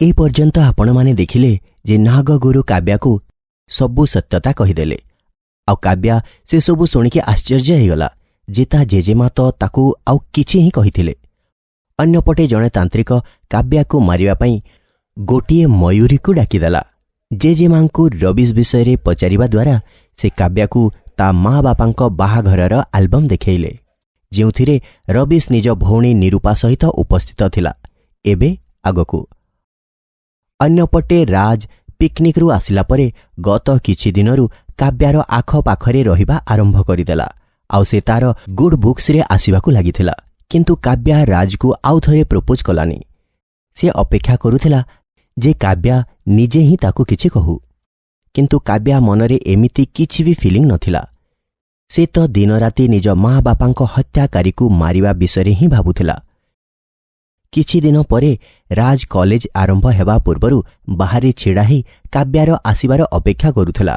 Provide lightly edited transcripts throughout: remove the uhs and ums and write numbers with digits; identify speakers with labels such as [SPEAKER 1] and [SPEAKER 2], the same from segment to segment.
[SPEAKER 1] ए पर्यंत आपण माने देखिले जे नागगुरु काव्या को सबु सत्यता कहीदेले। आउ काव्या से सबु शुणिकी आश्चर्य होगला जे ता जेजेमा तो ताकू आउ किछि ही कहिथिले। अन्यपटे जड़े तांत्रिक काव्या को मारिबा पई गोटिए मयूरी को डाकिदेला। जेजेमा को रबिश विषय पचारिबा द्वारा से काव्या को ता माँ बापांक बाहाघरर आल्बम देखैले जोथिरे रबिश निज भौणी निरूपा सहित उपस्थित थिला। एबे आगकू अन्यपटे राज पिकनिक रु आसिला परे गत किछि दिनरु काव्यार आख पाखरे रहिबा आरंभ करिदेला। आउ से तार गुड बुक्स रे आसीबाकू लागिथिला। किंतु काव्या राज को आउ थरे प्रपोज कलानी। से अपेक्षा करुथिला जे काव्या निजे ही ताकू किछि कहू। किंतु काव्या मनरे एमिति किछि भी फीलिंग नथिला। से तो दिन राति निज माँ बापांक हत्याकारी को मारिबा विषय ही भाबुथिला। किछि दिन परे राज कॉलेज आरंभ हेबा पूर्वरु बाहरे छिड़ा ही काव्यार आसीबार अपेक्षा करुथिला,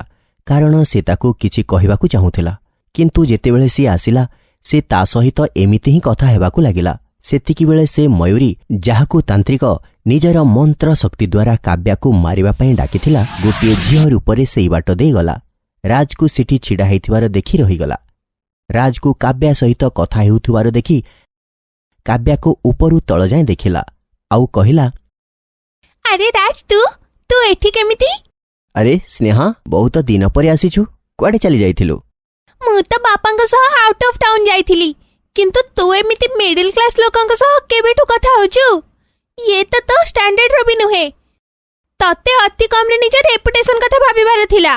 [SPEAKER 1] कारण से ताकू किछि कहिबाकू चाहुथिला। किंतु जेतेबेले सी आसिला से ता सहित एमिति ही कथा हेबाकू लागिला। सेतिकी बेले से मयूरी जाहाकू तांत्रिक निजर मंत्र शक्ति द्वारा काव्या को मारिबा पई डाकिथिला गोटिए झियो रूपरे सेई बाट देई गला। राज को सिटी छिड़ा हेतिबार देखि रहिगला। राज को काव्या सहित कथा हेउथुबार देखि काव्या को ऊपरु तळ जाए देखिला। आउ कहिला,
[SPEAKER 2] अरे राज तू एठी केमिति?
[SPEAKER 1] अरे स्नेहा, बहुत दिन परे आसीछु, कुआडे चली जाइथिलु?
[SPEAKER 2] मु तो बापांक सह आउट ऑफ टाउन जाइथिली, किंतु तू एमिति मिडिल क्लास लोकंक सह केबेठु कथा होचु? ये तो स्टैंडर्ड रो भी नुहे। तते अति कम रे निज रेपुटेशन कथा भाबिबार थिला।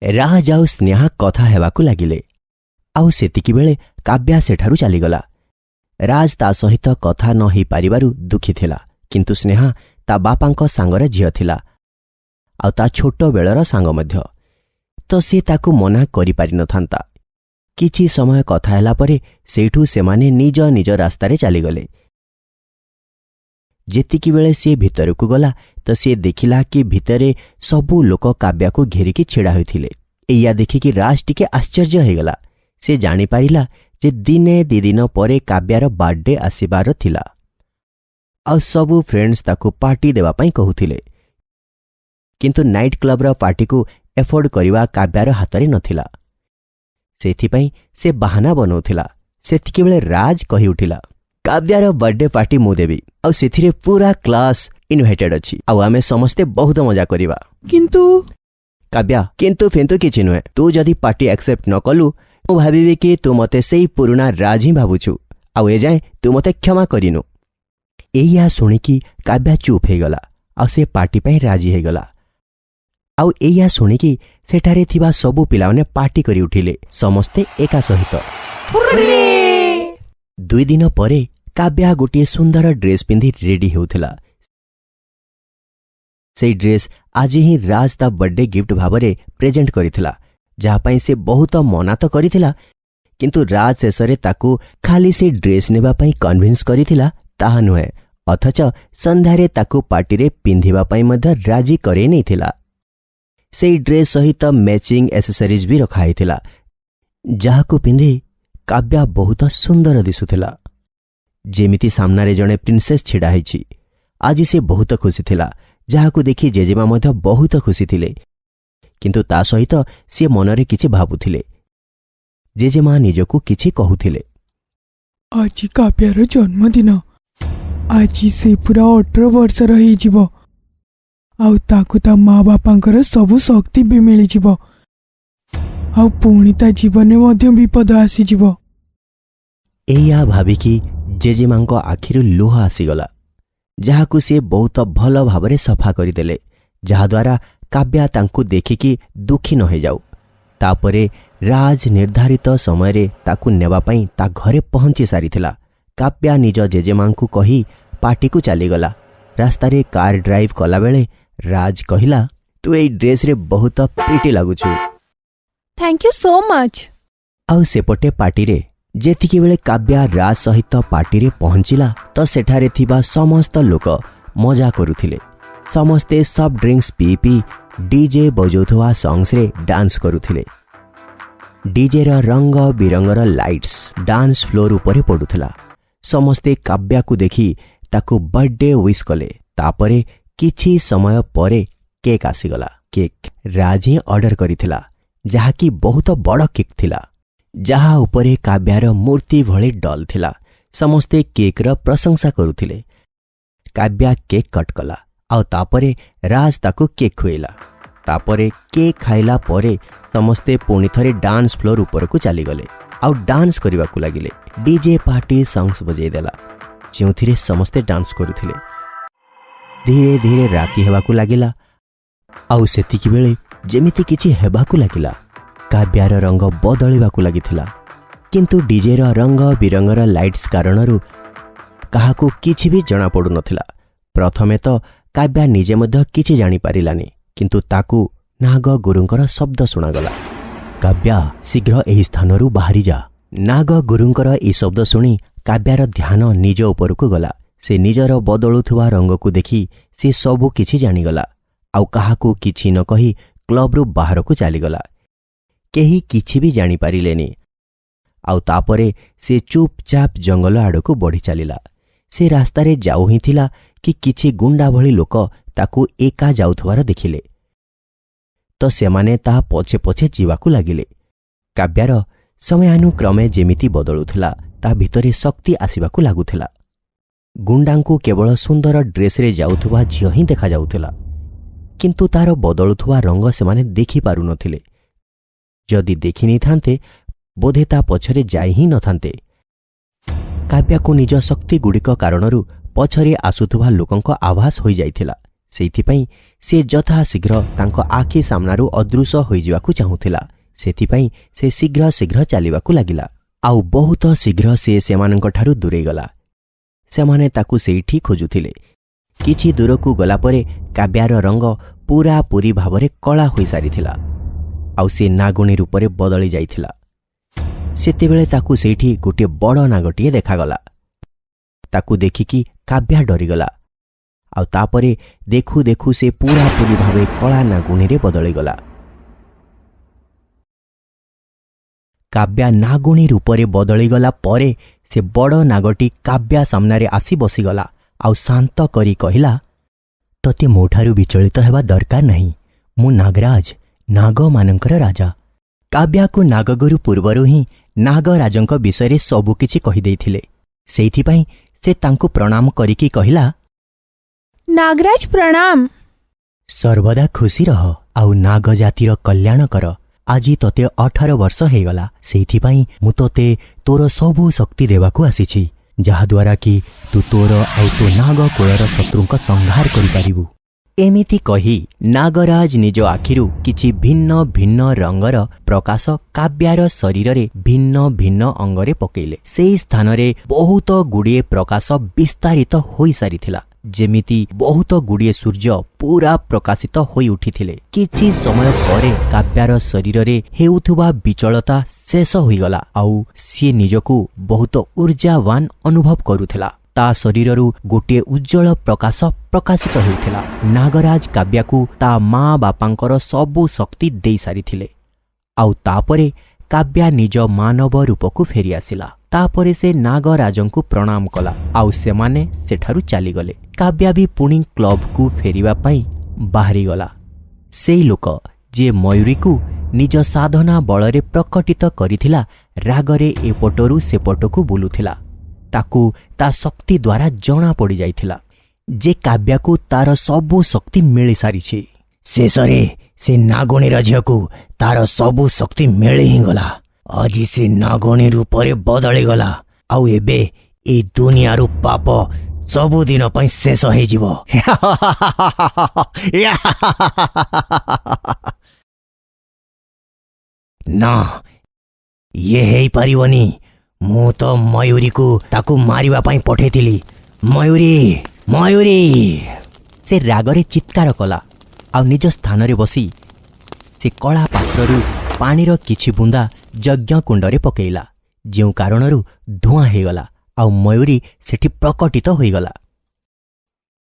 [SPEAKER 1] राज आउ स्नेहा कथा हेबाकू लागिले। आउ सेतिकी बेले काव्या सेठारु चलीगला। राज ता सहित कथा न ही पारिबारु दुखी थिला, किंतु स्नेहा ता बापांक सांगर झियो थिला, आउ ता छोटो बेलर सांग मध्य। तो से ताकू मना करि पारि नथांता। किछि समय कथा हैला परे सेठू सेमाने निज निज रास्तारे चलीगले। जेतिकी बेले से भितर को गला तो से देखिला कि भितरे सबू लोक काव्या को घेरिकी छिड़ा होइथिले। एया देखिकी राज टिके आश्चर्य हो गला। से जानी पारिला जे दिने दी दिन परे काव्यार बर्थडे आसीबार थिला। आ सबू फ्रेंड्स ताकू पार्टी देवा पई कहूथिले, किंतु नाइट क्लब रा पार्टी को एफोर्ड करिवा काव्यार हातरे नथिला। सेथिपई से बहाना बनौथिला। सेतिकी बेले राज कहि उठिला, काव्यार बर्थडे पार्टी मु देबी, आ सेथिरे पूरा क्लास इनवाइटेड अछि, आ आमे समस्ते बहुत मजा करिवा।
[SPEAKER 2] किंतु
[SPEAKER 1] काव्या किंतु फेंतु किछि नुहे। तू जदि पार्टी एक्सेप्ट न कलु मु भाबिबे कि तू मते सेई पुराना राज ही भाबुछु, आ ए जाए तू मते क्षमा करिनु। एया सुनिकी काव्या चुप हे गला, आ से पार्टी पई राजी हे गला। आउ एया सुनिकी सेठारे थिबा सबु पिलाने पार्टी करि उठिले, समस्ते एका सहित। 2 दिन परे काव्या गोटे सुंदर ड्रेस पिंधि रेडी हेउथिला। से ड्रेस आज ही राज ता बर्थडे गिफ्ट भावरे प्रेजेंट करिथिला, जहा पई से बहुत मना तो करिथिला, किंतु राज शेषरे ताकू खाली से ड्रेस नेबा पई कन्विंस करिथिला ताहा नुहे, अथच संध्यारे ताकू पार्टी रे पिंधिबा पई मध्य राजी करे नै थिला। से ड्रेस सहित मैचिंग एसेसरीज भी रखा हिथिला, जहा को पिंधि काव्या बहुत सुंदर दिसुथिला। जेमिति सामनारे जणे प्रिंसेस छिड़ा हिछि। आज से बहुत खुशी थिला, जहा को देखि जेजेमा मध्य बहुत खुशी थिले, किंतु ता सहित से मनरे किछि भाबुथिले। जेजेमा निजको किछि कहूथिले,
[SPEAKER 3] आज काव्यार जन्मदिन, आज से पूरा 18 वर्ष रही जीवो, आउ ताकू ता माँ बापांकर सबु शक्ति भी मिली जीवो, आउ पुणी ता जीवन में मध्य विपद आसी जीवो।
[SPEAKER 1] एया भाबिकी जेजेमांको आखिरु लुह आसीगला, जहाकू से बहुत भल भावरे सफा करिदेले, जहा द्वारा काव्या तांकू देखिकी दुखी न हो जाऊ। तापरे राज निर्धारित समय रे ताकू नेबा पई ता घरे पहुंची सारिथिला। काव्या निज जेजेमांकू कही पार्टी को चलीगला। रास्ता रे कार ड्राइव कला बेले राज कहिला, तू ए ड्रेस रे बहुत प्रिटी लागुछु।
[SPEAKER 2] Thank you so much.
[SPEAKER 1] आउ सेपटे पार्टी रे जेतिकी बेले काव्या राज सहित पार्टी रे पहुंचिला तो सेठारे थिबा समस्त लोक मजा करुथिले। समस्ते सब ड्रिंक्स पी पी डीजे बजौथवा सॉन्ग्स रे डांस करुथिले। डीजे रा रंग बिरंगर लाइट्स डांस फ्लोर ऊपर पड़ुथिला। समस्ते काव्या को देखी ତାକୁ ବର୍ଥଡେ ୱିଶ୍ କଲେ। ତାପରେ କିଛି ସମୟ ପରେ କେକ୍ ଆସିଗଲା। କେକ୍ ରାଜ ହିଁ ଅର୍ଡର କରିଥିଲା, ଯାହାକି ବହୁତ ବଡ଼ କେକ୍ ଥିଲା, ଯାହା ଉପରେ କାବ୍ୟାର ମୂର୍ତ୍ତି ଭଳି ଡଲ୍ ଥିଲା। ସମସ୍ତେ କେକ୍ର ପ୍ରଶଂସା କରୁଥିଲେ। କାବ୍ୟା କେକ୍ କଟ୍ କଲା ଆଉ ତାପରେ ରାଜ ତାକୁ କେକ୍ ଖୁଆଇଲା। ତାପରେ କେକ୍ ଖାଇଲା ପରେ ସମସ୍ତେ ପୁଣି ଥରେ ଡାନ୍ସ ଫ୍ଲୋର ଉପରକୁ ଚାଲିଗଲେ ଆଉ ଡାନ୍ସ କରିବାକୁ ଲାଗିଲେ। ଡିଜେ ପାର୍ଟି ସଙ୍ଗ୍ସ ବଜାଇଦେଲା, ଯେଉଁଥିରେ ସମସ୍ତେ ଡାନ୍ସ କରୁଥିଲେ। ଧୀରେ ଧୀରେ ରାତି ହେବାକୁ ଲାଗିଲା ଆଉ ସେତିକିବେଳେ ଯେମିତି କିଛି ହେବାକୁ ଲାଗିଲା। କାବ୍ୟାର ରଙ୍ଗ ବଦଳିବାକୁ ଲାଗିଥିଲା, କିନ୍ତୁ ଡିଜେର ରଙ୍ଗ ବିରଙ୍ଗର ଲାଇଟ୍ସ କାରଣରୁ କାହାକୁ କିଛି ବି ଜଣାପଡ଼ୁନଥିଲା। ପ୍ରଥମେ ତ କାବ୍ୟା ନିଜେ ମଧ୍ୟ କିଛି ଜାଣିପାରିଲାନି, କିନ୍ତୁ ତାକୁ ନାଗ ଗୁରୁଙ୍କର ଶବ୍ଦ ଶୁଣାଗଲା। କାବ୍ୟା, ଶୀଘ୍ର ଏହି ସ୍ଥାନରୁ ବାହାରିଯା। ନାଗ ଗୁରୁଙ୍କର ଏହି ଶବ୍ଦ ଶୁଣି କାବ୍ୟାର ଧ୍ୟାନ ନିଜ ଉପରକୁ ଗଲା। ସେ ନିଜର ବଦଳୁଥିବା ରଙ୍ଗକୁ ଦେଖି ସେ ସବୁ କିଛି ଜାଣିଗଲା ଆଉ କାହାକୁ କିଛି ନ କହି କ୍ଲବରୁ ବାହାରକୁ ଚାଲିଗଲା। କେହି କିଛି ବି ଜାଣିପାରିଲେନି ଆଉ ତାପରେ ସେ ଚୁପଚାପ ଜଙ୍ଗଲ ଆଡ଼କୁ ବଢ଼ି ଚାଲିଲା। ସେ ରାସ୍ତାରେ ଯାଉ ହିଁ ଥିଲା କି କିଛି ଗୁଣ୍ଡା ଭଳି ଲୋକ ତାକୁ ଏକା ଯାଉଥିବାର ଦେଖିଲେ, ତ ସେମାନେ ତା ପଛେ ପଛେ ଯିବାକୁ ଲାଗିଲେ। କାବ୍ୟାର ସମୟାନୁକ୍ରମେ ଯେମିତି ବଦଳୁଥିଲା, ତା ଭିତରେ ଶକ୍ତି ଆସିବାକୁ ଲାଗୁଥିଲା। ଗୁଣ୍ଡାଙ୍କୁ କେବଳ ସୁନ୍ଦର ଡ୍ରେସ୍ରେ ଯାଉଥିବା ଝିଅ ହିଁ ଦେଖାଯାଉଥିଲା, କିନ୍ତୁ ତାର ବଦଳୁଥିବା ରଙ୍ଗ ସେମାନେ ଦେଖିପାରୁନଥିଲେ। ଯଦି ଦେଖିନେଇଥାନ୍ତେ ବୋଧେ ତା ପଛରେ ଯାଇ ହିଁ ନଥାନ୍ତେ। କାବ୍ୟାକୁ ନିଜ ଶକ୍ତିଗୁଡ଼ିକ କାରଣରୁ ପଛରେ ଆସୁଥିବା ଲୋକଙ୍କ ଆଭାସ ହୋଇଯାଇଥିଲା। ସେଇଥିପାଇଁ ସେ ଯଥାଶୀଘ୍ର ତାଙ୍କ ଆଖି ସାମ୍ନାରୁ ଅଦୃଶ୍ୟ ହୋଇଯିବାକୁ ଚାହୁଁଥିଲା। ସେଥିପାଇଁ ସେ ଶୀଘ୍ର ଶୀଘ୍ର ଚାଲିବାକୁ ଲାଗିଲା ଆଉ ବହୁତ ଶୀଘ୍ର ସେ ସେମାନଙ୍କଠାରୁ ଦୂରେଇଗଲା। ସେମାନେ ତାକୁ ସେଇଠି ଖୋଜୁଥିଲେ। କିଛି ଦୂରକୁ ଗଲାପରେ କାବ୍ୟାର ରଙ୍ଗ ପୂରାପୂରି ଭାବରେ କଳା ହୋଇସାରିଥିଲା ଆଉ ସେ ନାଗୁଣୀ ରୂପରେ ବଦଳି ଯାଇଥିଲା। ସେତେବେଳେ ତାକୁ ସେଇଠି ଗୋଟିଏ ବଡ଼ ନାଗଟିଏ ଦେଖାଗଲା। ତାକୁ ଦେଖିକି କାବ୍ୟା ଡରିଗଲା ଆଉ ତାପରେ ଦେଖୁ ଦେଖୁ ସେ ପୂରାପୂରି ଭାବେ କଳା ନାଗୁଣୀରେ ବଦଳିଗଲା। କାବ୍ୟା ନାଗୁଣୀ ରୂପରେ ବଦଳିଗଲା ପରେ ସେ ବଡ଼ ନାଗଟି କାବ୍ୟା ସାମ୍ନାରେ ଆସି ବସିଗଲା ଆଉ ଶାନ୍ତ କରି କହିଲା, ତତେ ମୋଠାରୁ ବିଚଳିତ ହେବା ଦରକାର ନାହିଁ। ମୁଁ ନାଗରାଜ, ନାଗମାନଙ୍କର ରାଜା। କାବ୍ୟାକୁ ନାଗଗୁରୁ ପୂର୍ବରୁ ହିଁ ନାଗରାଜଙ୍କ ବିଷୟରେ ସବୁକିଛି କହିଦେଇଥିଲେ। ସେଇଥିପାଇଁ ସେ ତାଙ୍କୁ ପ୍ରଣାମ କରିକି କହିଲା,
[SPEAKER 2] ନାଗରାଜ ପ୍ରଣାମ।
[SPEAKER 1] ସର୍ବଦା ଖୁସି ରହ ଆଉ ନାଗ ଜାତିର କଲ୍ୟାଣ କର। ଆଜି ତତେ 18 ବର୍ଷ ହେଇଗଲା, ସେଇଥିପାଇଁ ମୁଁ ତତେ ତୋର ସବୁ ଶକ୍ତି ଦେବାକୁ ଆସିଛି, ଯାହାଦ୍ୱାରା କି ତୁ ତୋର ଆଉ ତୋ ନାଗ କୁଳର ଶତ୍ରୁଙ୍କ ସଂହାର କରିପାରିବୁ। ଏମିତି କହି ନାଗରାଜ ନିଜ ଆଖିରୁ କିଛି ଭିନ୍ନ ଭିନ୍ନ ରଙ୍ଗର ପ୍ରକାଶ କାବ୍ୟାର ଶରୀରରେ ଭିନ୍ନ ଭିନ୍ନ ଅଙ୍ଗରେ ପକେଇଲେ। ସେହି ସ୍ଥାନରେ ବହୁତ ଗୁଡ଼ିଏ ପ୍ରକାଶ ବିସ୍ତାରିତ ହୋଇସାରିଥିଲା, ଯେମିତି ବହୁତ ଗୁଡ଼ିଏ ସୂର୍ଯ୍ୟ ପୁରା ପ୍ରକାଶିତ ହୋଇ ଉଠିଥିଲେ। କିଛି ସମୟ ପରେ କାବ୍ୟାର ଶରୀରରେ ହେଉଥିବା ବିଚଳତା ଶେଷ ହୋଇଗଲା ଆଉ ସିଏ ନିଜକୁ ବହୁତ ଊର୍ଜାବାନ ଅନୁଭବ କରୁଥିଲା। ତା ଶରୀରରୁ ଗୋଟିଏ ଉଜ୍ଜଳ ପ୍ରକାଶ ପ୍ରକାଶିତ ହେଉଥିଲା। ନାଗରାଜ କାବ୍ୟାକୁ ତା ମା ବାପାଙ୍କର ସବୁ ଶକ୍ତି ଦେଇସାରିଥିଲେ ଆଉ ତାପରେ କାବ୍ୟା ନିଜ ମାନବ ରୂପକୁ ଫେରିଆସିଲା। ତାପରେ ସେ ନାଗରାଜଙ୍କୁ ପ୍ରଣାମ କଲା ଆଉ ସେମାନେ ସେଠାରୁ ଚାଲିଗଲେ। କାବ୍ୟା ବି ପୁଣି କ୍ଲବକୁ ଫେରିବା ପାଇଁ ବାହାରିଗଲା। ସେଇ ଲୋକ ଯିଏ ମୟୂରୀକୁ ନିଜ ସାଧନା ବଳରେ ପ୍ରକଟିତ କରିଥିଲା, ରାଗରେ ଏପଟରୁ ସେପଟକୁ ବୁଲୁଥିଲା। ତାକୁ ତା ଶକ୍ତି ଦ୍ୱାରା ଜଣା ପଡ଼ିଯାଇଥିଲା ଯେ କାବ୍ୟାକୁ ତାର ସବୁ ଶକ୍ତି ମିଳିସାରିଛି। ଶେଷରେ ସେ ନାଗୁଣୀର ଝିଅକୁ ତାର ସବୁ ଶକ୍ତି ମିଳି ହିଁ ଗଲା। ଆଜି ସେ ନାଗୁଣୀ ରୂପରେ ବଦଳିଗଲା ଆଉ ଏବେ ଏ ଦୁନିଆରୁ ପାପ ସବୁଦିନ ପାଇଁ ଶେଷ ହେଇଯିବ। ନା, ଇଏ ହେଇପାରିବନି। ମୁଁ ତ ମୟୂରୀକୁ ତାକୁ ମାରିବା ପାଇଁ ପଠେଇଥିଲି। ମୟୂରୀ, ମୟୂରୀ! ସେ ରାଗରେ ଚିତ୍କାର କଲା ଆଉ ନିଜ ସ୍ଥାନରେ ବସି ସେ କଳା ପାତ୍ରରୁ ପାଣିର କିଛି ବୁନ୍ଦା ଯଜ୍ଞକୁଣ୍ଡରେ ପକେଇଲା, ଯେଉଁ କାରଣରୁ ଧୂଆଁ ହେଇଗଲା ଆଉ ମୟୂରୀ ସେଠି ପ୍ରକଟିତ ହୋଇଗଲା।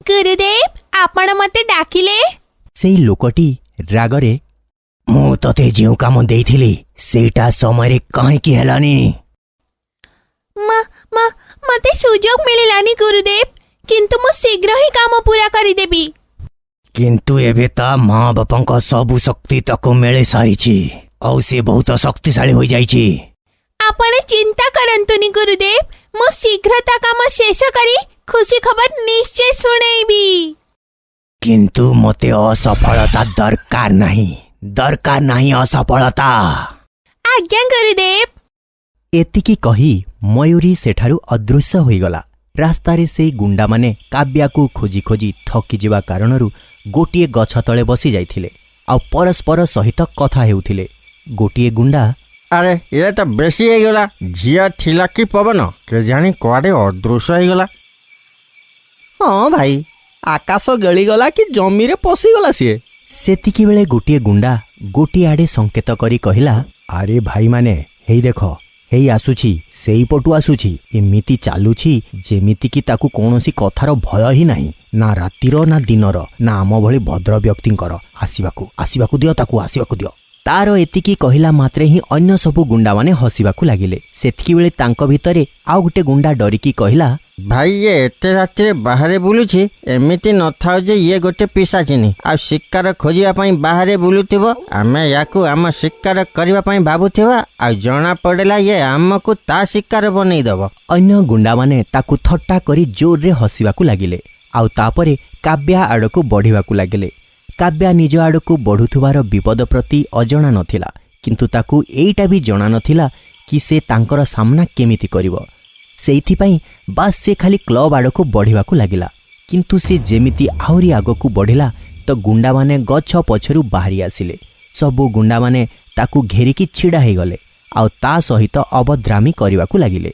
[SPEAKER 2] ଗୁରୁଦେବ, ଆପଣ ମତେ ଡାକିଲେ?
[SPEAKER 1] ସେଇ ଲୋକଟି ରାଗରେ, ମୁଁ ତତେ ଯେଉଁ କାମ ଦେଇଥିଲି ସେଇଟା ସମୟରେ କାହିଁକି ହେଲାନି?
[SPEAKER 2] ମତେ ସୁଯୋଗ ମିଳିଲାନି ଗୁରୁଦେବ। କିନ୍ତୁ ମୁଁ ଶୀଘ୍ର ହିଁ କାମ ପୂରା କରିଦେବି।
[SPEAKER 1] କିନ୍ତୁ ଏବେ ତା ମା ବାପାଙ୍କ ସବୁ ଶକ୍ତି ତାକୁ ମିଳି ସାରିଛି ଆଉ ସେ ବହୁତ ଶକ୍ତିଶାଳୀ ହୋଇଯାଇଛି।
[SPEAKER 2] ଆପଣ ଚିନ୍ତା କରନ୍ତୁନି ଗୁରୁଦେବ, ମୁଁ ଶୀଘ୍ର ତା କାମ ଶେଷ କରି ଖୁସି ଖବର ନିଶ୍ଚୟ ଶୁଣେଇବି।
[SPEAKER 1] କିନ୍ତୁ ମୋତେ ଅସଫଳତା ଦରକାର ନାହିଁ ଅସଫଳତା।
[SPEAKER 2] ଆଜ୍ଞା ଗୁରୁଦେବ।
[SPEAKER 1] ଏତିକି କହି ମୟୂରୀ ସେଠାରୁ ଅଦୃଶ୍ୟ ହୋଇଗଲା। ରାସ୍ତାରେ ସେଇ ଗୁଣ୍ଡାମାନେ କାବ୍ୟାକୁ ଖୋଜି ଖୋଜି ଥକିଯିବା କାରଣରୁ ଗୋଟିଏ ଗଛ ତଳେ ବସି ଯାଇଥିଲେ ଆଉ ପରସ୍ପର ସହିତ କଥା ହେଉଥିଲେ। ଗୋଟିଏ ଗୁଣ୍ଡା,
[SPEAKER 4] ଆରେ ଏ ତ ବେଶୀ ହେଇଗଲା, ଝିଅ ଥିଲା କି ପବନ କେଜାଣି କୁଆଡ଼େ ଅଦୃଶ୍ୟ ହେଇଗଲା।
[SPEAKER 5] ହଁ ଭାଇ, ଆକାଶ ଗଳିଗଲା କି ଜମିରେ ପଶିଗଲା ସିଏ।
[SPEAKER 1] ସେତିକିବେଳେ ଗୋଟିଏ ଗୁଣ୍ଡା ଗୋଟିଏ ଆଡ଼େ ସଙ୍କେତ କରି କହିଲା, ଆରେ ଭାଇମାନେ, ହେଇ ଦେଖ, ହେଇ ଆସୁଛି, ସେଇପଟୁ ଆସୁଛି। ଏମିତି ଚାଲୁଛି ଯେମିତିକି ତାକୁ କୌଣସି କଥାର ଭୟ ହିଁ ନାହିଁ, ନା ରାତିର ନା ଦିନର, ନା ଆମ ଭଳି ଭଦ୍ର ବ୍ୟକ୍ତିଙ୍କର। ଆସିବାକୁ ଦିଅ ତାକୁ, ଆସିବାକୁ ଦିଅ। ତାର ଏତିକି କହିଲା ମାତ୍ରେ ହିଁ ଅନ୍ୟ ସବୁ ଗୁଣ୍ଡାମାନେ ହସିବାକୁ ଲାଗିଲେ। ସେତିକିବେଳେ ତାଙ୍କ ଭିତରେ ଆଉ ଗୋଟେ ଗୁଣ୍ଡା ଡରିକି କହିଲା,
[SPEAKER 4] ଭାଇ ଇଏ ଏତେ ରାତିରେ ବାହାରେ ବୁଲୁଛି, ଏମିତି ନଥାଉ ଯେ ଇଏ ଗୋଟେ ପିଶାଚିନି ଆଉ ଶିକାର ଖୋଜିବା ପାଇଁ ବାହାରେ ବୁଲୁଥିବ। ଆମେ ୟାକୁ ଆମ ଶିକାର କରିବା ପାଇଁ ଭାବୁଥିବା ଆଉ ଜଣା ପଡ଼ିଲା ଇଏ ଆମକୁ ତା ଶିକାର ବନେଇଦବ।
[SPEAKER 1] ଅନ୍ୟ ଗୁଣ୍ଡାମାନେ ତାକୁ ଥଟ୍ଟା କରି ଜୋରରେ ହସିବାକୁ ଲାଗିଲେ ଆଉ ତାପରେ କାବ୍ୟା ଆଡ଼କୁ ବଢ଼ିବାକୁ ଲାଗିଲେ। କାବ୍ୟା ନିଜ ଆଡ଼କୁ ବଢ଼ୁଥିବାର ବିପଦ ପ୍ରତି ଅଜଣା ନଥିଲା, କିନ୍ତୁ ତାକୁ ଏଇଟା ବି ଜଣା ନଥିଲା କି ସେ ତାଙ୍କର ସାମ୍ନା କେମିତି କରିବ। ସେଇଥିପାଇଁ ବାସ୍ ସେ ଖାଲି କ୍ଲବ ଆଡ଼କୁ ବଢ଼ିବାକୁ ଲାଗିଲା। କିନ୍ତୁ ସେ ଯେମିତି ଆହୁରି ଆଗକୁ ବଢ଼ିଲା ତ ଗୁଣ୍ଡାମାନେ ଗଛ ପଛରୁ ବାହାରି ଆସିଲେ। ସବୁ ଗୁଣ୍ଡାମାନେ ତାକୁ ଘେରିକି ଛିଡ଼ା ହେଇଗଲେ ଆଉ ତା ସହିତ ଅଭଦ୍ରାମୀ କରିବାକୁ ଲାଗିଲେ।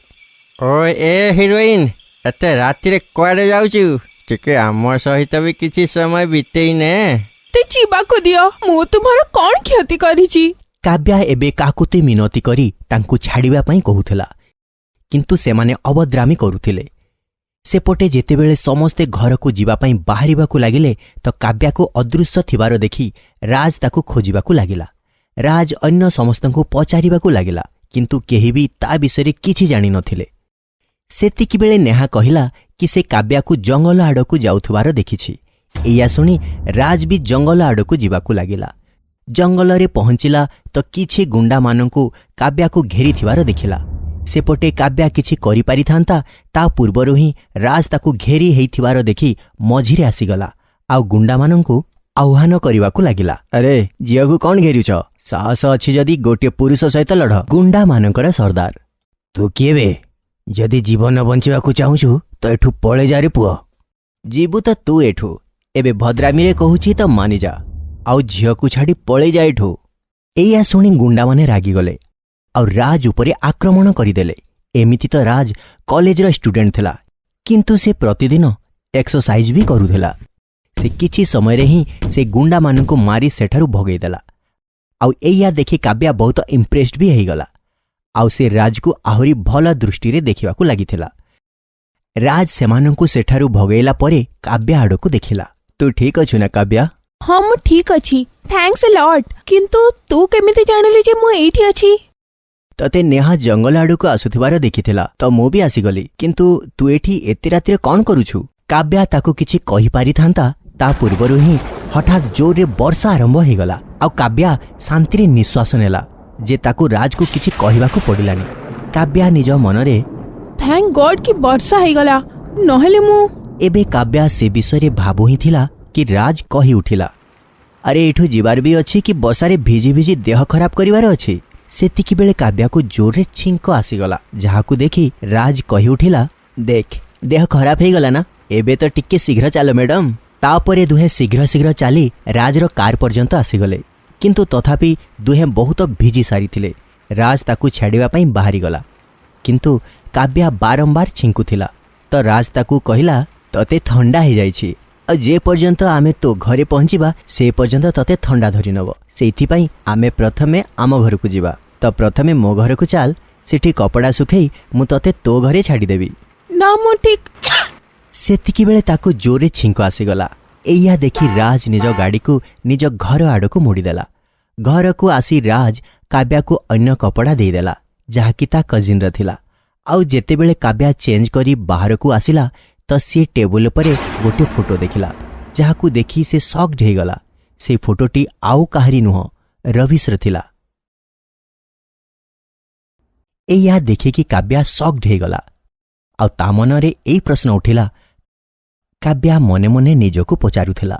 [SPEAKER 4] ଓ ଏ ହିରୋଇନ୍, ଏତେ ରାତିରେ କୁଆଡ଼େ ଯାଉଛୁ? ଟିକେ ଆମ ସହିତ ବି କିଛି ସମୟ ବିତେଇ ନେ।
[SPEAKER 3] ତେ ଯିବାକୁ ଦିଅ, ମୁଁ ତୁମର କ'ଣ କ୍ଷତି କରିଛି?
[SPEAKER 1] କାବ୍ୟା ଏବେ କାକୁତି ମିନତି କରି ତାଙ୍କୁ ଛାଡ଼ିବା ପାଇଁ କହୁଥିଲା, କିନ୍ତୁ ସେମାନେ ଅଭଦ୍ରାମୀ କରୁଥିଲେ। ସେପଟେ ଯେତେବେଳେ ସମସ୍ତେ ଘରକୁ ଯିବା ପାଇଁ ବାହାରିବାକୁ ଲାଗିଲେ ତ କାବ୍ୟାକୁ ଅଦୃଶ୍ୟ ଥିବାର ଦେଖି ରାଜ ତାକୁ ଖୋଜିବାକୁ ଲାଗିଲା। ରାଜ ଅନ୍ୟ ସମସ୍ତଙ୍କୁ ପଚାରିବାକୁ ଲାଗିଲା, କିନ୍ତୁ କେହି ବି ତା ବିଷୟରେ କିଛି ଜାଣିନଥିଲେ। ସେତିକିବେଳେ ନେହା କହିଲା କି ସେ କାବ୍ୟାକୁ ଜଙ୍ଗଲ ଆଡ଼କୁ ଯାଉଥିବାର ଦେଖିଛି। ଏଇଆ ଶୁଣି ରାଜ ବି ଜଙ୍ଗଲ ଆଡ଼କୁ ଯିବାକୁ ଲାଗିଲା। ଜଙ୍ଗଲରେ ପହଞ୍ଚିଲା ତ କିଛି ଗୁଣ୍ଡାମାନଙ୍କୁ କାବ୍ୟାକୁ ଘେରିଥିବାର ଦେଖିଲା। ସେପଟେ କାବ୍ୟା କିଛି କରିପାରିଥାନ୍ତା, ତା ପୂର୍ବରୁ ହିଁ ରାଜ ତାକୁ ଘେରି ହେଇଥିବାର ଦେଖି ମଝିରେ ଆସିଗଲା ଆଉ ଗୁଣ୍ଡାମାନଙ୍କୁ ଆହ୍ୱାନ କରିବାକୁ ଲାଗିଲା, ଆରେ ଝିଅକୁ କ'ଣ ଘେରୁଛ? ସାହସ ଅଛି ଯଦି ଗୋଟିଏ ପୁରୁଷ ସହିତ ଲଢ଼। ଗୁଣ୍ଡାମାନଙ୍କର ସର୍ଦ୍ଦାର, ତୁ କିଏ ବେ? ଯଦି ଜୀବନ ବଞ୍ଚିବାକୁ ଚାହୁଁଛୁ ତ ଏଠୁ ପଳେଇଯାରେ ପୁଅ। ଯିବୁ ତ ତୁ ଏଠୁ, ଏବେ ଭଦ୍ରାମୀରେ କହୁଛି ତ ମାନିଯା, ଆଉ ଝିଅକୁ ଛାଡ଼ି ପଳେଇଯା ଏଠୁ। ଏଇଆ ଶୁଣି ଗୁଣ୍ଡାମାନେ ରାଗିଗଲେ ଆଉ ରାଜ ଉପରେ ଆକ୍ରମଣ କରିଦେଲେ। ଏମିତି ତ ରାଜ କଲେଜର ଷ୍ଟୁଡେଣ୍ଟ ଥିଲା, କିନ୍ତୁ ସେ ପ୍ରତିଦିନ ଏକ୍ସରସାଇଜ ବି କରୁଥିଲା। ସେ କିଛି ସମୟରେ ହିଁ ସେ ଗୁଣ୍ଡାମାନଙ୍କୁ ମାରି ସେଠାରୁ ଭଗେଇଦେଲା। ଆଉ ଏଇଆ ଦେଖି କାବ୍ୟା ବହୁତ ଇମ୍ପ୍ରେସ୍ଡ ବି ହେଇଗଲା ଆଉ ସେ ରାଜକୁ ଆହୁରି ଭଲ ଦୃଷ୍ଟିରେ ଦେଖିବାକୁ ଲାଗିଥିଲା। ରାଜ ସେମାନଙ୍କୁ ସେଠାରୁ ଭଗେଇଲା ପରେ କାବ୍ୟା ଆଡ଼କୁ ଦେଖିଲା। ତୁ ଠିକ୍ ଅଛୁ ନା କାବ୍ୟା?
[SPEAKER 2] ହଁ ମୁଁ ଠିକ୍ ଅଛି, ଥ୍ୟାଙ୍କ୍ସ ଏ ଲଟ୍। କିନ୍ତୁ ତୁ କେମିତି ଜାଣିଲୁ ଯେ ମୁଁ ଏଇଠି ଅଛି?
[SPEAKER 1] ତତେ ନେହା ଜଙ୍ଗଲ ଆଡ଼କୁ ଆସୁଥିବାର ଦେଖିଥିଲା ତ ମୁଁ ବି ଆସିଗଲି। କିନ୍ତୁ ତୁ ଏଠି ଏତେ ରାତିରେ କ'ଣ କରୁଛୁ? କାବ୍ୟା ତାକୁ କିଛି କହିପାରିଥାନ୍ତା, ତା ପୂର୍ବରୁ ହିଁ ହଠାତ୍ ଜୋରରେ ବର୍ଷା ଆରମ୍ଭ ହେଇଗଲା ଆଉ କାବ୍ୟା ଶାନ୍ତିରେ ନିଶ୍ୱାସ ନେଲା ଯେ ତାକୁ ରାଜକୁ କିଛି କହିବାକୁ ପଡ଼ିଲାନି। କାବ୍ୟା ନିଜ ମନରେ,
[SPEAKER 2] ଥ୍ୟାଙ୍କ ଗଡ୍ କି ବର୍ଷା ହେଇଗଲା, ନହେଲେ ମୁଁ।
[SPEAKER 1] ଏବେ କାବ୍ୟା ସେ ବିଷୟରେ ଭାବୁ ହିଁ ଥିଲା କି ରାଜ କହି ଉଠିଲା, ଆରେ ଏଠୁ ଯିବାର ବି ଅଛି କି ବର୍ଷାରେ ଭିଜି ଭିଜି ଦେହ ଖରାପ କରିବାର ଅଛି। ସେତିକିବେଳେ କାବ୍ୟାକୁ ଜୋରରେ ଛିଙ୍କ ଆସିଗଲା, ଯାହାକୁ ଦେଖି ରାଜ କହି ଉଠିଲା, ଦେଖ ଦେହ ଖରାପ ହେଇଗଲା ନା, ଏବେ ତ ଟିକେ ଶୀଘ୍ର ଚାଲ ମ୍ୟାଡମ୍। ତାପରେ ଦୁହେଁ ଶୀଘ୍ର ଶୀଘ୍ର ଚାଲି ରାଜର କାର୍ ପର୍ଯ୍ୟନ୍ତ ଆସିଗଲେ। କିନ୍ତୁ ତଥାପି ଦୁହେଁ ବହୁତ ଭିଜି ସାରିଥିଲେ। ରାଜ ତାକୁ ଛାଡ଼ିବା ପାଇଁ ବାହାରିଗଲା, କିନ୍ତୁ କାବ୍ୟା ବାରମ୍ବାର ଛିଙ୍କୁଥିଲା। ତ ରାଜ ତାକୁ କହିଲା, ତତେ ଥଣ୍ଡା ହେଇଯାଇଛି ଆଉ ଯେ ପର୍ଯ୍ୟନ୍ତ ଆମେ ତୋ ଘରେ ପହଞ୍ଚିବା ସେ ପର୍ଯ୍ୟନ୍ତ ତତେ ଥଣ୍ଡା ଧରି ନେବ। ସେଇଥିପାଇଁ ଆମେ ପ୍ରଥମେ ଆମ ଘରକୁ ଯିବା। ତ ପ୍ରଥମେ ମୋ ଘରକୁ ଚାଲ, ସେଠି କପଡ଼ା ଶୁଖେଇ ମୁଁ ତତେ ତୋ ଘରେ ଛାଡ଼ିଦେବି।
[SPEAKER 2] ନା ମୁଁ ଠିକ୍।
[SPEAKER 1] ସେତିକିବେଳେ ତାକୁ ଜୋରରେ ଛିଙ୍କ ଆସିଗଲା। ଏଇଆ ଦେଖି ରାଜ ନିଜ ଗାଡ଼ିକୁ ନିଜ ଘର ଆଡ଼କୁ ମୋଡ଼ିଦେଲା। ଘରକୁ ଆସି ରାଜ କାବ୍ୟାକୁ ଅନ୍ୟ କପଡ଼ା ଦେଇଦେଲା, ଯାହାକି ତା କଜିନ୍ର ଥିଲା। ଆଉ ଯେତେବେଳେ କାବ୍ୟା ଚେଞ୍ଜ କରି ବାହାରକୁ ଆସିଲା ତ ତ ସିଏ ଟେବୁଲ ଉପରେ ଗୋଟିଏ ଫଟୋ ଦେଖିଲା, ଯାହାକୁ ଦେଖି ସେ ସକ୍ଡ ହେଇଗଲା। ସେ ଫଟୋଟି ଆଉ କାହାରି ନୁହଁ, ରବିଶର ଥିଲା। ଏଇଆ ଦେଖିକି କାବ୍ୟା ସକ୍ଡ ହେଇଗଲା। ଆଉ ତା ମନରେ ଏଇ ପ୍ରଶ୍ନ ଉଠିଲା। କାବ୍ୟା ମନେ ମନେ ନିଜକୁ ପଚାରୁଥିଲା,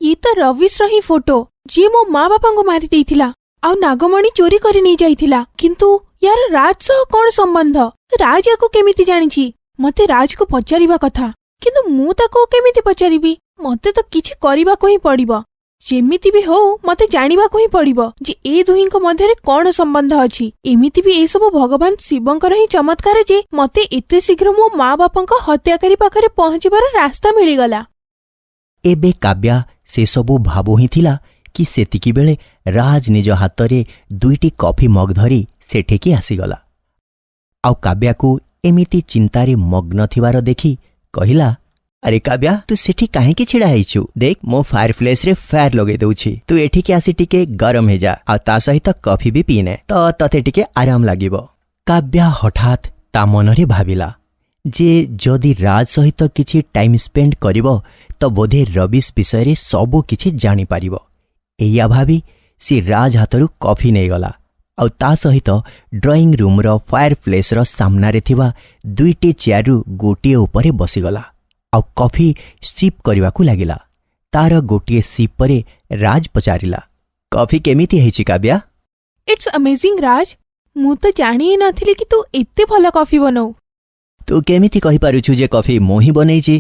[SPEAKER 2] ये तो रविशर ही फोटो जी मो माँ बापा को मारी देइथिला आउ नागमणि चोरी करी नहीं जाइथिला। किंतु यार राज सह कौन संबंध? राज याको केमिति जानिछि? मते राज को पचारिबा कथा, किंतु मु ताको केमिति पचारिबी? मते तो किछि करिबा को ही पड़िबो। जेमिति भी हो मते जानिबा को ही पड़िबो जे ए दुहिंको मध्यरे कौन संबंध अछि। एमिति भी ए सब भगवान शिवंकर ही चमत्कार जे मते एते शीघ्र मो माँ बापांको हत्याकारी पाखरे पहुंचिबार रास्ता मिलिगला।
[SPEAKER 1] एबे काव्या से सबू भाबु ही थिला कि सेतिकी बेले राज निज हातरे 2टी कॉफी मग धरी सेठेकी आसीगला। आउ काव्या को एमिति चिंतारे मग्न थिवार देखि कहिला, अरे काव्या तू सेठी काहेकि छिड़ा हैछु? देख मो फायर प्लेस रे फायर लगे दउछि, तू एठिके आसी टिके गरम हे जा आ ता सहित कॉफी भी पीने तो तते टिके आराम लागिबो। काव्या हठात ता मनरे भाबिला जे जदि राज सहित किछि टाइम स्पेंड करिबो तो बोधे रविश विषय सबु किछि जानी पारिबो। एया भाबी सी राज हातरू कॉफी नहीं गला आउ ता सहित ड्राइंग रूम रो फायर प्लेस रो सामना रे थिबा 2टी चेयरु गोटिए ऊपर बसीगला आउ कॉफी सिप करबाकू लागिला। तार गोटिए सिप परे राज पचारिला, कॉफी केमिति हेछि काव्या?
[SPEAKER 2] इट्स अमेजिंग राज, मु तो जानी ही नथिली कि तू एते भलो कॉफी बनाऊ।
[SPEAKER 1] तू केमिति कहि पारुछु जे कॉफी मोही बनैछि?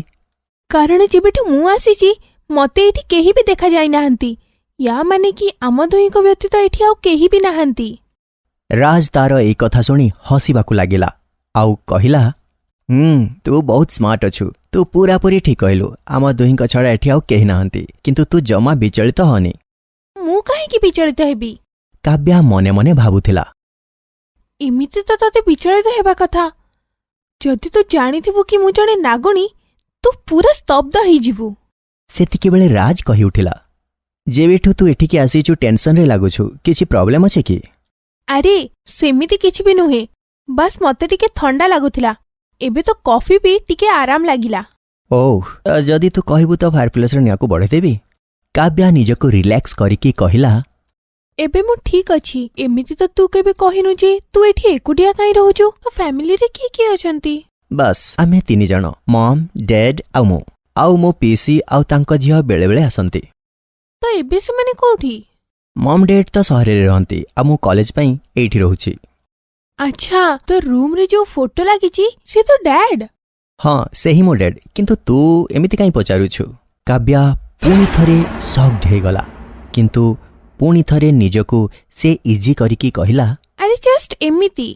[SPEAKER 2] कारण जेबेठु मु आसीची मते एठी केही भी देखा जाई नाहंती। या माने कि आम दुहिंको व्यतीत एठी आउ केही भी नाहंती।
[SPEAKER 1] राज तार ए कथा सुनी हसीबाकू लागिला आउ कहिला, तू बहुत स्मार्ट अछु, तू पूरा पूरी ठीक कहलु। आम दुहिंको छड़ा एठी आउ केही नाहंती, किंतु तू जमा विचलित हनी।
[SPEAKER 2] मु काहेकि विचलित हेबी?
[SPEAKER 1] काव्या मने मने भाबुथिला।
[SPEAKER 2] एमिति तो तते विचलित हेबा कथा। जदि तू जानिथिबु कि मु जणे नागणी तू पूरा स्तब्ध हेइ जिवु।
[SPEAKER 1] सेतिके बेले राज कहि उठिला, जेबेठु तू एठिके आसीछु टेंशन रे लागुछु, किछि प्रॉब्लम अछि कि?
[SPEAKER 2] अरे सेमिति किछि भी नुहे, बस मते टिके ठंडा लागुथिला। एबे तो कॉफी पी टिके आराम लागिला।
[SPEAKER 1] ओह, जदि तू कहबु तो फायर प्लेस रे नियाकू बढ़े देबी। काव्या निजको रिलैक्स करिकि कहिला,
[SPEAKER 2] एबे मु ठीक अछि। एमिति तो तू केबे कहिनु जे तू एठी एकुटिया काई रहउछु? फैमिली रे किए अछंती?
[SPEAKER 1] बस आमे 3 जण, मॉम, डैड आउ मो पीसी आउ तांको झियो बेले बेले आसंती।
[SPEAKER 2] तो एबे से माने कोठी?
[SPEAKER 1] मॉम डैड तो सहर रे रहंती आ मु कॉलेज पई एठी रहउछि।
[SPEAKER 2] अच्छा, तो रूम रे जो फोटो लागिची से तो डैड?
[SPEAKER 1] हाँ, सेही मो डैड। किंतु तू एमिति काई पचारुछु? काव्या पुणी थरे सॉक्ड हे गला, किंतु पुणी थरे निजको से इजी करिकि कहिला,
[SPEAKER 2] अरे जस्ट एमिति।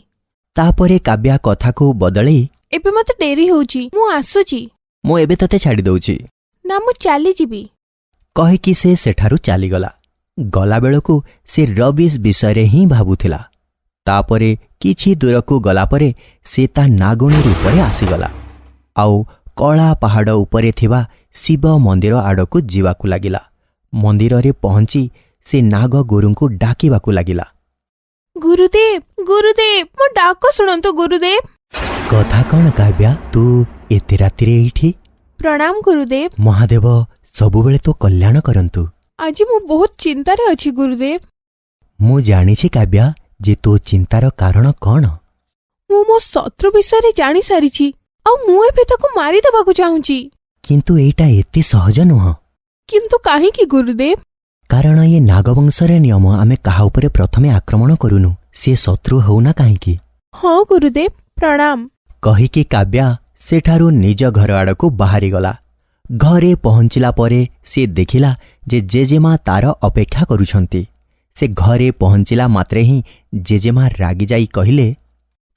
[SPEAKER 1] तापरे काव्या कथा को बदलै,
[SPEAKER 2] एबे मते डेरी होउची, मु आसुची।
[SPEAKER 1] मो एबे तते छाडी दउछि।
[SPEAKER 2] ना मु चाली जिबी।
[SPEAKER 1] कहिकि से सेठारु चालीगला। गला बेलकु से रविश विषय ही भाबुथिला। तापरे किछि दूरकु गला परे से ता नागुणी रूपरे आसीगला आउ कला पहाड़ उपरे थिबा शिव मंदिर आड़कू जीवाकू लागिला। मंदिर रे पहुंची से नाग गुरुंकु डाकिबाकू लागिला,
[SPEAKER 2] गुरुदेव गुरुदेव मो डाको सुनंतो गुरुदेव।
[SPEAKER 1] कथा कौन काव्या, तू एते रातिरे एठी?
[SPEAKER 2] प्रणाम गुरुदेव।
[SPEAKER 1] महादेव सबुबेले तो कल्याण करंतु।
[SPEAKER 2] आज मु बहुत चिंतारे अछि गुरुदेव।
[SPEAKER 1] मु जानिछि काव्या जे तो चिंतार कारण कौन?
[SPEAKER 2] मु मो शत्रु विषय रे जानि सारिछि आ मु एबे ताको मारि देबाकू चाहूछि।
[SPEAKER 1] किंतु एटा एते सहज नुह।
[SPEAKER 2] किंतु काहे कि गुरुदेव?
[SPEAKER 1] कारण ये नागवंशर नियम आमे काहा उपरे प्रथमे आक्रमण करूनु, से शत्रु होउना काहेकि।
[SPEAKER 2] हाँ गुरुदेव, प्रणाम।
[SPEAKER 1] कहिकि काव्या सेठारु निज घर आड़कू बाहरी गला। घरे पहुंचिला परे से देखिला जे जेजेमा तार अपेक्षा करुछंती। से घरे पहुंचिला मात्रे ही जेजेमा रागी जाई कहिले,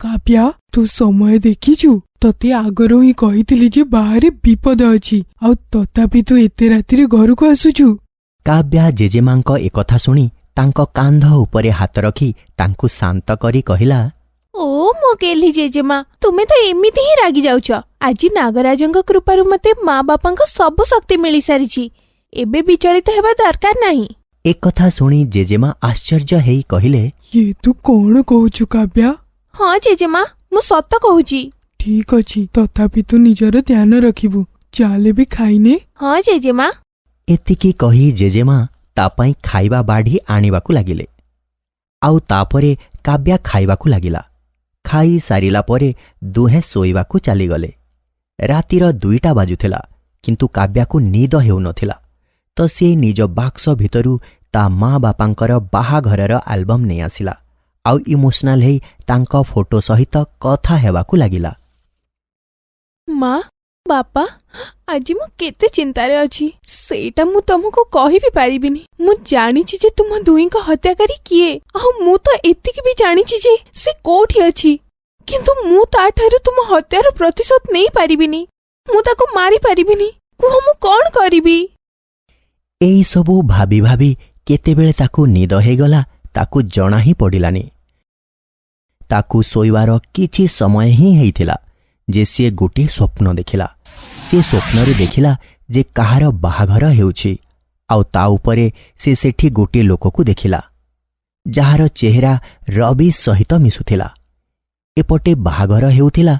[SPEAKER 3] काव्या तू समय देखिछु, तते आगरो ही कहिथिली जे बाहरे विपद अछि आउ तथापि तू एते रातिरे घरକୁ आसुछु।
[SPEAKER 1] काव्या जेजेमांक एकथा शुणी तांको कांध उपरे हाथ रखी तांकु शांत करी कहिला,
[SPEAKER 2] ओ मो गेली जेजेमा, तुमे तो एमिति ही रागी जाउछ। आज नागराजंक कृपारु मते माँ बापांक सब शक्ति मिली सारिछि। एबे विचलित हेबा दरकार नाही।
[SPEAKER 1] एक कथा शुणी जेजेमा आश्चर्य हेई कहिले,
[SPEAKER 3] ये तू कौन कहूछु काव्या?
[SPEAKER 2] हाँ जेजेमा, मु सत कहूची।
[SPEAKER 3] ଠିକ ଅଛି, ତଥାପି ତୁ ନିଜର ଧ୍ୟାନ ରଖିବୁ। ଚାଲେ ବି ଖାଇନେ।
[SPEAKER 2] ହଁ ଜେଜେମା।
[SPEAKER 1] ଏତିକି କହି ଜେଜେମା ତା ପାଇଁ ଖାଇବା ବାଢ଼ି ଆଣିବାକୁ ଲାଗିଲେ। ଆଉ ତାପରେ କାବ୍ୟା ଖାଇବାକୁ ଲାଗିଲା। ଖାଇ ସାରିଲା ପରେ ଦୁହେଁ ଶୋଇବାକୁ ଚାଲିଗଲେ। ରାତିର 2ଟା ବାଜୁଥିଲା, କିନ୍ତୁ କାବ୍ୟାକୁ ନିଦ ହେଉନଥିଲା। ତ ସେ ନିଜ ବାକ୍ସ ଭିତରୁ ତା ମା ବାପାଙ୍କର ବାହାଘରର ଆଲବମ୍ ନେଇ ଆସିଲା। ଆଉ ଇମୋସନାଲ ହେଇ ତାଙ୍କ ଫଟୋ ସହିତ କଥା ହେବାକୁ ଲାଗିଲା।
[SPEAKER 2] ମା, ବାପା, ଆଜି ମୁଁ କେତେ ଚିନ୍ତାରେ ଅଛି ସେଇଟା ମୁଁ ତମକୁ କହିବି ପାରିବିନି। ମୁଁ ଜାଣିଛି ଯେ ତୁମ ଦୁହିଁଙ୍କ ହତ୍ୟାକାରୀ କିଏ, ଆଉ ମୁଁ ତ ଏତିକି ବି ଜାଣିଛି ଯେ ସେ କୋଉଠି ଅଛି। କିନ୍ତୁ ମୁଁ ତାଠାରୁ ତୁମ ହତ୍ୟାର ପ୍ରତିଶୋଧ ନେଇ ପାରିବିନି। ମୁଁ ତାକୁ ମାରି ପାରିବିନି। କୁହ ମୁଁ କଣ କରିବି?
[SPEAKER 1] ଏଇ ସବୁ ଭାବି ଭାବି କେତେବେଳେ ତାକୁ ନିଦ ହେଇଗଲା ତାକୁ ଜଣା ହିଁ ପଡ଼ିଲାନି। ତାକୁ ଶୋଇବାର କିଛି ସମୟ ହିଁ ହେଇଥିଲା ଯେ ସିଏ ଗୋଟିଏ ସ୍ୱପ୍ନ ଦେଖିଲା। ସେ ସ୍ୱପ୍ନରେ ଦେଖିଲା ଯେ କାହାର ବାହାଘର ହେଉଛି, ଆଉ ତା ଉପରେ ସେ ସେଠି ଗୋଟିଏ ଲୋକକୁ ଦେଖିଲା ଯାହାର ଚେହେରା ରବି ସହିତ ମିଶୁଥିଲା। ଏପଟେ ବାହାଘର ହେଉଥିଲା,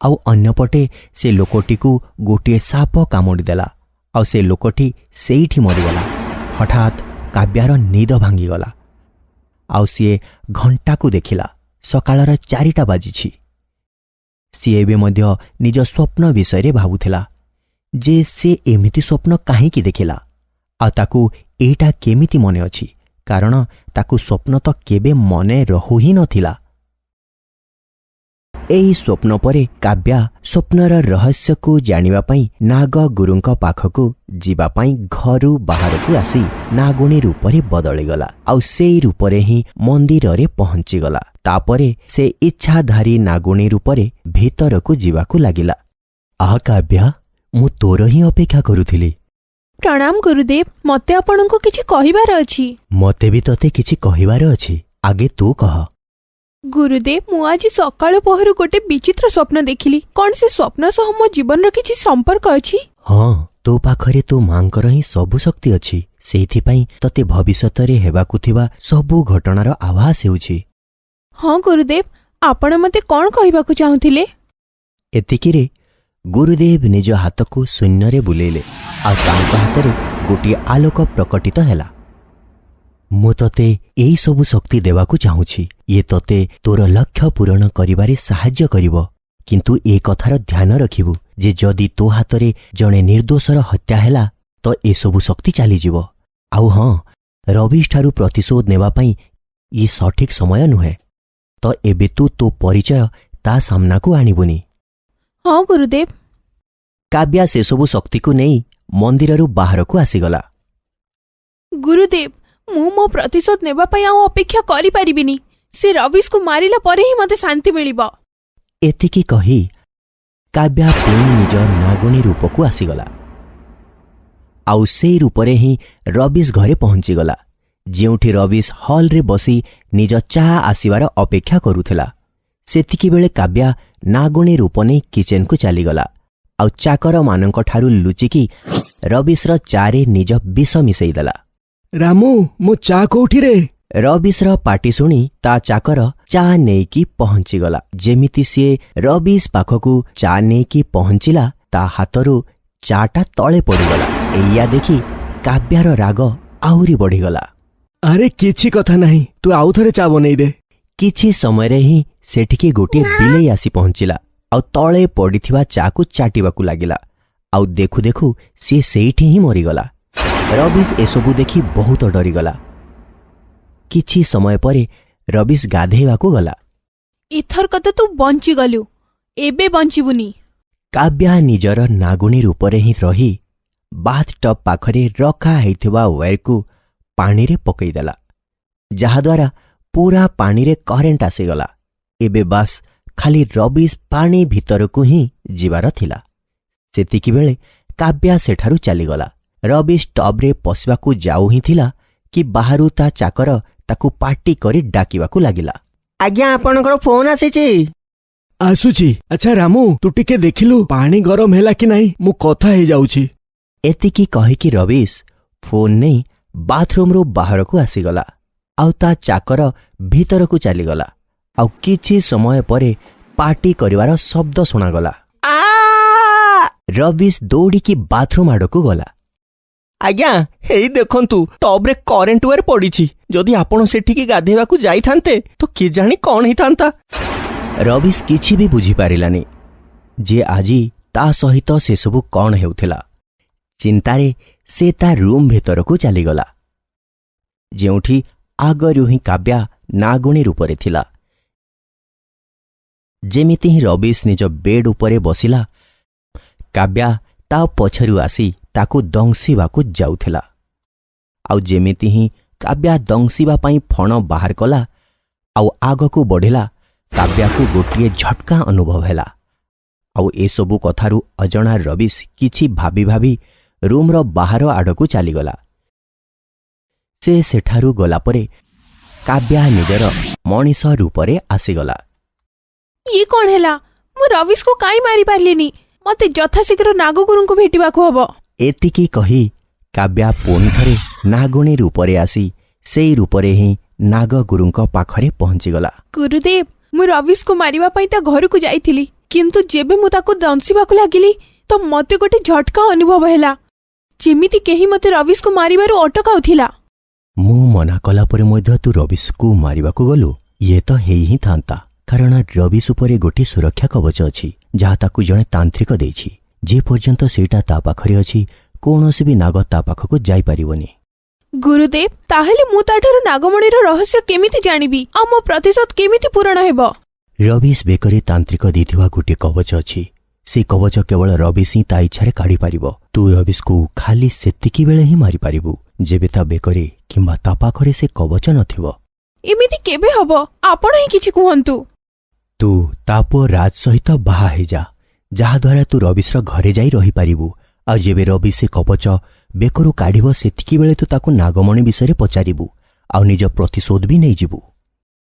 [SPEAKER 1] ଆଉ ଅନ୍ୟପଟେ ସେ ଲୋକଟିକୁ ଗୋଟିଏ ସାପ କାମୁଡ଼ିଦେଲା, ଆଉ ସେ ଲୋକଟି ସେଇଠି ମରିଗଲା। ହଠାତ୍ କାବ୍ୟାର ନିଦ ଭାଙ୍ଗିଗଲା, ଆଉ ସିଏ ଘଣ୍ଟାକୁ ଦେଖିଲା। ସକାଳର 4ଟା ବାଜିଛି। ସିଏ ଏବେ ମଧ୍ୟ ନିଜ ସ୍ୱପ୍ନ ବିଷୟରେ ଭାବୁଥିଲା ଯେ ସେ ଏମିତି ସ୍ୱପ୍ନ କାହିଁକି ଦେଖିଲା, ଆଉ ତାକୁ ଏଇଟା କେମିତି ମନେ ଅଛି, କାରଣ ତାକୁ ସ୍ୱପ୍ନ ତ କେବେ ମନେ ରହୁ ହିଁ ନଥିଲା। ଏହି ସ୍ୱପ୍ନ ପରେ କାବ୍ୟା ସ୍ୱପ୍ନର ରହସ୍ୟକୁ ଜାଣିବା ପାଇଁ ନାଗ ଗୁରୁଙ୍କ ପାଖକୁ ଯିବା ପାଇଁ ଘରୁ ବାହାରକୁ ଆସି ନାଗୁଣୀ ରୂପରେ ବଦଳିଗଲା, ଆଉ ସେଇ ରୂପରେ ହିଁ ମନ୍ଦିରରେ ପହଞ୍ଚିଗଲା। ତାପରେ ସେ ଇଚ୍ଛାଧାରୀ ନାଗୁଣୀ ରୂପରେ ଭିତରକୁ ଯିବାକୁ ଲାଗିଲା। ଆହା କାବ୍ୟା, ମୁଁ ତୋର ହିଁ ଅପେକ୍ଷା କରୁଥିଲି।
[SPEAKER 2] ପ୍ରଣାମ ଗୁରୁଦେବ, ମତେ ଆପଣଙ୍କୁ କିଛି କହିବାର ଅଛି।
[SPEAKER 1] ମତେ ବି ତତେ କିଛି କହିବାର ଅଛି, ଆଗେ ତୁ କହ।
[SPEAKER 2] ଗୁରୁଦେବ, ମୁଁ ଆଜି ସକାଳୁ ପହରୁ ଗୋଟେ ବିଚିତ୍ର ସ୍ୱପ୍ନ ଦେଖିଲି। କଣ ସେ ସ୍ୱପ୍ନ ସହ ମୋ ଜୀବନର କିଛି ସମ୍ପର୍କ ଅଛି?
[SPEAKER 1] ହଁ, ତୋ ପାଖରେ ତୋ ମାଙ୍କର ହିଁ ସବୁ ଶକ୍ତି ଅଛି। ସେଇଥିପାଇଁ ତତେ ଭବିଷ୍ୟତରେ ହେବାକୁ ଥିବା ସବୁ ଘଟଣାର ଆଭାସ ହେଉଛି।
[SPEAKER 2] ହଁ ଗୁରୁଦେବ, ଆପଣ ମତେ କଣ କହିବାକୁ ଚାହୁଁଥିଲେ?
[SPEAKER 1] ଏତିକିରେ ଗୁରୁଦେବ ନିଜ ହାତକୁ ଶୂନ୍ୟରେ ବୁଲେଇଲେ, ଆଉ ତାଙ୍କ ହାତରେ ଗୋଟିଏ ଆଲୋକ ପ୍ରକଟିତ ହେଲା। ମୁଁ ତତେ ଏଇ ସବୁ ଶକ୍ତି ଦେବାକୁ ଚାହୁଁଛି। ଇଏ ତତେ ତୋର ଲକ୍ଷ୍ୟ ପୂରଣ କରିବାରେ ସାହାଯ୍ୟ କରିବ, କିନ୍ତୁ ଏ କଥାର ଧ୍ୟାନ ରଖିବୁ ଯେ ଯଦି ତୋ ହାତରେ ଜଣେ ନିର୍ଦ୍ଦୋଷର ହତ୍ୟା ହେଲା ତ ଏସବୁ ଶକ୍ତି ଚାଲିଯିବ। ଆଉ ହଁ, ରବିଶଠାରୁ ପ୍ରତିଶୋଧ ନେବା ପାଇଁ ଇଏ ସଠିକ୍ ସମୟ ନୁହେଁ। ତ ଏବେ ତୁ ତୋ ପରିଚୟ ତା ସାମ୍ନାକୁ ଆଣିବୁନି।
[SPEAKER 2] ହଁ ଗୁରୁଦେବ।
[SPEAKER 1] କାବ୍ୟା ସେସବୁ ଶକ୍ତିକୁ ନେଇ ମନ୍ଦିରରୁ ବାହାରକୁ ଆସିଗଲା।
[SPEAKER 2] ଗୁରୁଦେବ, ମୁଁ ମୋ ପ୍ରତିଶୋଧ ନେବା ପାଇଁ ଆଉ ଅପେକ୍ଷା କରିପାରିବିନି। ସେ ରବିଶକୁ ମାରିଲା ପରେ ହିଁ ମତେ ଶାନ୍ତି ମିଳିବ।
[SPEAKER 1] ଏତିକି କହି କାବ୍ୟା ପୁଣି ନିଜ ନାଗୁଣୀ ରୂପକୁ ଆସିଗଲା, ଆଉ ସେଇ ରୂପରେ ହିଁ ରବିଶ ଘରେ ପହଞ୍ଚିଗଲା, ଯେଉଁଠି ରବିଶ ହଲ୍ରେ ବସି ନିଜ ଚାହା ଆସିବାର ଅପେକ୍ଷା କରୁଥିଲା। ସେତିକିବେଳେ କାବ୍ୟା ନାଗୁଣୀ ରୂପ ନେଇ କିଚେନକୁ ଚାଲିଗଲା, ଆଉ ଚାକରମାନଙ୍କଠାରୁ ଲୁଚିକି ରବିଶର ଚାରେ ନିଜ ବିଷ ମିଶେଇଦେଲା।
[SPEAKER 5] ରାମୁ, ମୋ ଚା କୋଉଠିରେ?
[SPEAKER 1] ରବିଶର ପାଟି ଶୁଣି ତା ଚାକର ଚା ନେଇକି ପହଞ୍ଚିଗଲା। ଯେମିତି ସିଏ ରବିଶ ପାଖକୁ ଚା ନେଇକି ପହଞ୍ଚିଲା, ତା ହାତରୁ ଚାଟା ତଳେ ପଡ଼ିଗଲା। ଏଇଆ ଦେଖି କାବ୍ୟାର ରାଗ ଆହୁରି ବଢ଼ିଗଲା।
[SPEAKER 5] ଆରେ କିଛି କଥା ନାହିଁ, ତୁ ଆଉ ଥରେ ଚା ବନେଇ ଦେ।
[SPEAKER 1] କିଛି ସମୟରେ ହିଁ ସେଠିକି ଗୋଟିଏ ବିଲେଇ ଆସି ପହଞ୍ଚିଲା, ଆଉ ତଳେ ପଡ଼ିଥିବା ଚାକୁ ଚାଟିବାକୁ ଲାଗିଲା। ଆଉ ଦେଖୁ ଦେଖୁ ସିଏ ସେଇଠି ହିଁ ମରିଗଲା। ରବିଶ ଏସବୁ ଦେଖି ବହୁତ ଡରିଗଲା। କିଛି ସମୟ ପରେ ରବିଶ ଗାଧେଇବାକୁ ଗଲା।
[SPEAKER 2] ଏଥରକ ତ ତୁ ବଞ୍ଚିଗଲୁ, ଏବେ ବଞ୍ଚିବୁନି।
[SPEAKER 1] କାବ୍ୟା ନିଜର ନାଗୁଣୀ ରୂପରେ ହିଁ ରହି ବାଥଟବ୍ ପାଖରେ ରଖା ହେଇଥିବା ୱେର୍କୁ ପାଣିରେ ପକେଇଦେଲା, ଯାହାଦ୍ୱାରା ପୁରା ପାଣିରେ କରେଣ୍ଟ ଆସିଗଲା। ଏବେ ବାସ୍ ଖାଲି ରବିଶ ପାଣି ଭିତରକୁ ହିଁ ଯିବାର ଥିଲା। ସେତିକିବେଳେ କାବ୍ୟା ସେଠାରୁ ଚାଲିଗଲା। ରବିଶ ଟବ୍ରେ ପଶିବାକୁ ଯାଉ ହିଁ ଥିଲା କି ବାହାରୁ ତା ଚାକର ତାକୁ ପାଟି କରି ଡାକିବାକୁ ଲାଗିଲା।
[SPEAKER 4] ଆଜ୍ଞା, ଆପଣଙ୍କର ଫୋନ୍ ଆସିଛି।
[SPEAKER 5] ଆସୁଛି। ଆଚ୍ଛା ରାମୁ, ତୁ ଟିକେ ଦେଖିଲୁ ପାଣି ଗରମ ହେଲା କି ନାହିଁ? ମୁଁ କଥା ହେଇଯାଉଛି।
[SPEAKER 1] ଏତିକି କହିକି ରବିଶ ଫୋନ୍ ନେଇ ବାଥରୁମ୍ରୁ ବାହାରକୁ ଆସିଗଲା, ଆଉ ତା ଚାକର ଭିତରକୁ ଚାଲିଗଲା, ଆଉ କିଛି ସମୟ ପରେ ପାଟି କରିବାର ଶବ୍ଦ ଶୁଣାଗଲା। ରବିଶ ଦୌଡ଼ିକି ବାଥରୁମ୍ ଆଡ଼କୁ ଗଲା।
[SPEAKER 5] ଆଜ୍ଞା ହେଇ ଦେଖନ୍ତୁ ଟବ୍ରେ କରେଣ୍ଟ ୱାର ପଡ଼ିଛି। ଯଦି ଆପଣ ସେଠିକି ଗାଧେଇବାକୁ ଯାଇଥାନ୍ତେ ତ କେଜାଣି କ'ଣ ହେଇଥାନ୍ତା।
[SPEAKER 1] ରବିଶ କିଛି ବି ବୁଝିପାରିଲାନି ଯେ ଆଜି ତା ସହିତ ସେସବୁ କ'ଣ ହେଉଥିଲା। ଚିନ୍ତାରେ ସେ ତା ରୁମ୍ ଭିତରକୁ ଚାଲିଗଲା, ଯେଉଁଠି ଆଗରୁ ହିଁ କାବ୍ୟା ନାଗୁଣୀ ରୂପରେ ଥିଲା। ଯେମିତି ହିଁ ରବିଶ ନିଜ ବେଡ୍ ଉପରେ ବସିଲା, କାବ୍ୟା ତା ପଛରୁ ଆସି ତାକୁ ଦଂଶିବାକୁ ଯାଉଥିଲା। ଆଉ ଯେମିତି ହିଁ କାବ୍ୟା ଦଂଶିବା ପାଇଁ ଫଣ ବାହାର କଲା ଆଉ ଆଗକୁ ବଢ଼ିଲା, କାବ୍ୟାକୁ ଗୋଟିଏ ଝଟକା ଅନୁଭବ ହେଲା। ଆଉ ଏସବୁ କଥାରୁ ଅଜଣା ରବିଶ କିଛି ଭାବି ଭାବି ରୁମ୍ର ବାହାର ଆଡ଼କୁ ଚାଲିଗଲା। ସେ ସେଠାରୁ ଗଲାପରେ କାବ୍ୟା ନିଜର ମଣିଷ ରୂପରେ ଆସିଗଲା।
[SPEAKER 2] ଇଏ କ'ଣ ହେଲା? ମୁଁ ରବିଶକୁ କାଇଁ ମାରିପାରିଲିନି? ମତେ ଯଥାଶୀଘ୍ର ନାଗଗୁରୁଙ୍କୁ ଭେଟିବାକୁ ହବ।
[SPEAKER 1] ଏତିକି କହି କାବ୍ୟା ପୁଣି ଥରେ ନାଗୁଣୀ ରୂପରେ ଆସି ସେଇ ରୂପରେ ହିଁ ନାଗଗୁରୁଙ୍କ ପାଖରେ ପହଞ୍ଚିଗଲା।
[SPEAKER 2] ଗୁରୁଦେବ, ମୁଁ ରବିଶକୁ ମାରିବା ପାଇଁ ତା ଘରକୁ ଯାଇଥିଲି, କିନ୍ତୁ ଯେବେ ମୁଁ ତାକୁ ଦଂଶିବାକୁ ଲାଗିଲି ତ ମତେ ଗୋଟେ ଝଟକା ଅନୁଭବ ହେଲା, ଯେମିତି କେହି ମତେ ରବିଶକୁ ମାରିବାରୁ ଅଟକାଉଥିଲା।
[SPEAKER 1] ମୁଁ ମନା କଲା ପରେ ମଧ୍ୟ ତୁ ରବିଶକୁ ମାରିବାକୁ ଗଲୁ? ଇଏ ତ ହେଇ ହିଁ ଥାନ୍ତା, କାରଣ ରବିଶ ଉପରେ ଗୋଟିଏ ସୁରକ୍ଷା କବଚ ଅଛି, ଯାହା ତାକୁ ଜଣେ ତାନ୍ତ୍ରିକ ଦେଇଛି। ଯେ ପର୍ଯ୍ୟନ୍ତ ସେଇଟା ତା ପାଖରେ ଅଛି, କୌଣସି ବି ନାଗ ତା ପାଖକୁ ଯାଇପାରିବନି।
[SPEAKER 2] ଗୁରୁଦେବ, ତାହେଲେ ମୁଁ ତାଠାରୁ ନାଗମଣିର ରହସ୍ୟ କେମିତି ଜାଣିବି ଆଉ ମୋ ପ୍ରତିଶୋଧ କେମିତି ପୂରଣ ହେବ?
[SPEAKER 1] ରବିଶ ବେକରେ ତାନ୍ତ୍ରିକ ଦେଇଥିବା ଗୋଟିଏ କବଚ ଅଛି। ସେ କବଚ କେବଳ ରବିଶ ହିଁ ତା ଇଚ୍ଛାରେ କାଢ଼ିପାରିବ। ତୁ ରବିଶକୁ ଖାଲି ସେତିକି ବେଳେ ହିଁ ମାରିପାରିବୁ ଯେବେ ତା ବେକରେ କିମ୍ବା ତା ପାଖରେ ସେ କବଚ ନଥିବ।
[SPEAKER 2] ଏମିତି କେବେ ହବ? ଆପଣ ହିଁ କିଛି କୁହନ୍ତୁ।
[SPEAKER 1] ତୁ ତା ପୁଅ ରାଜ ସହିତ ବାହା ହେଇଯା, ଯାହାଦ୍ୱାରା ତୁ ରବିଶର ଘରେ ଯାଇ ରହିପାରିବୁ। ଆଉ ଯେବେ ରବିଶ ସେ କବଚ ବେକରୁ କାଢ଼ିବ, ସେତିକିବେଳେ ତୁ ତାକୁ ନାଗମଣି ବିଷୟରେ ପଚାରିବୁ ଆଉ ନିଜ ପ୍ରତିଶୋଧ ବି ନେଇଯିବୁ।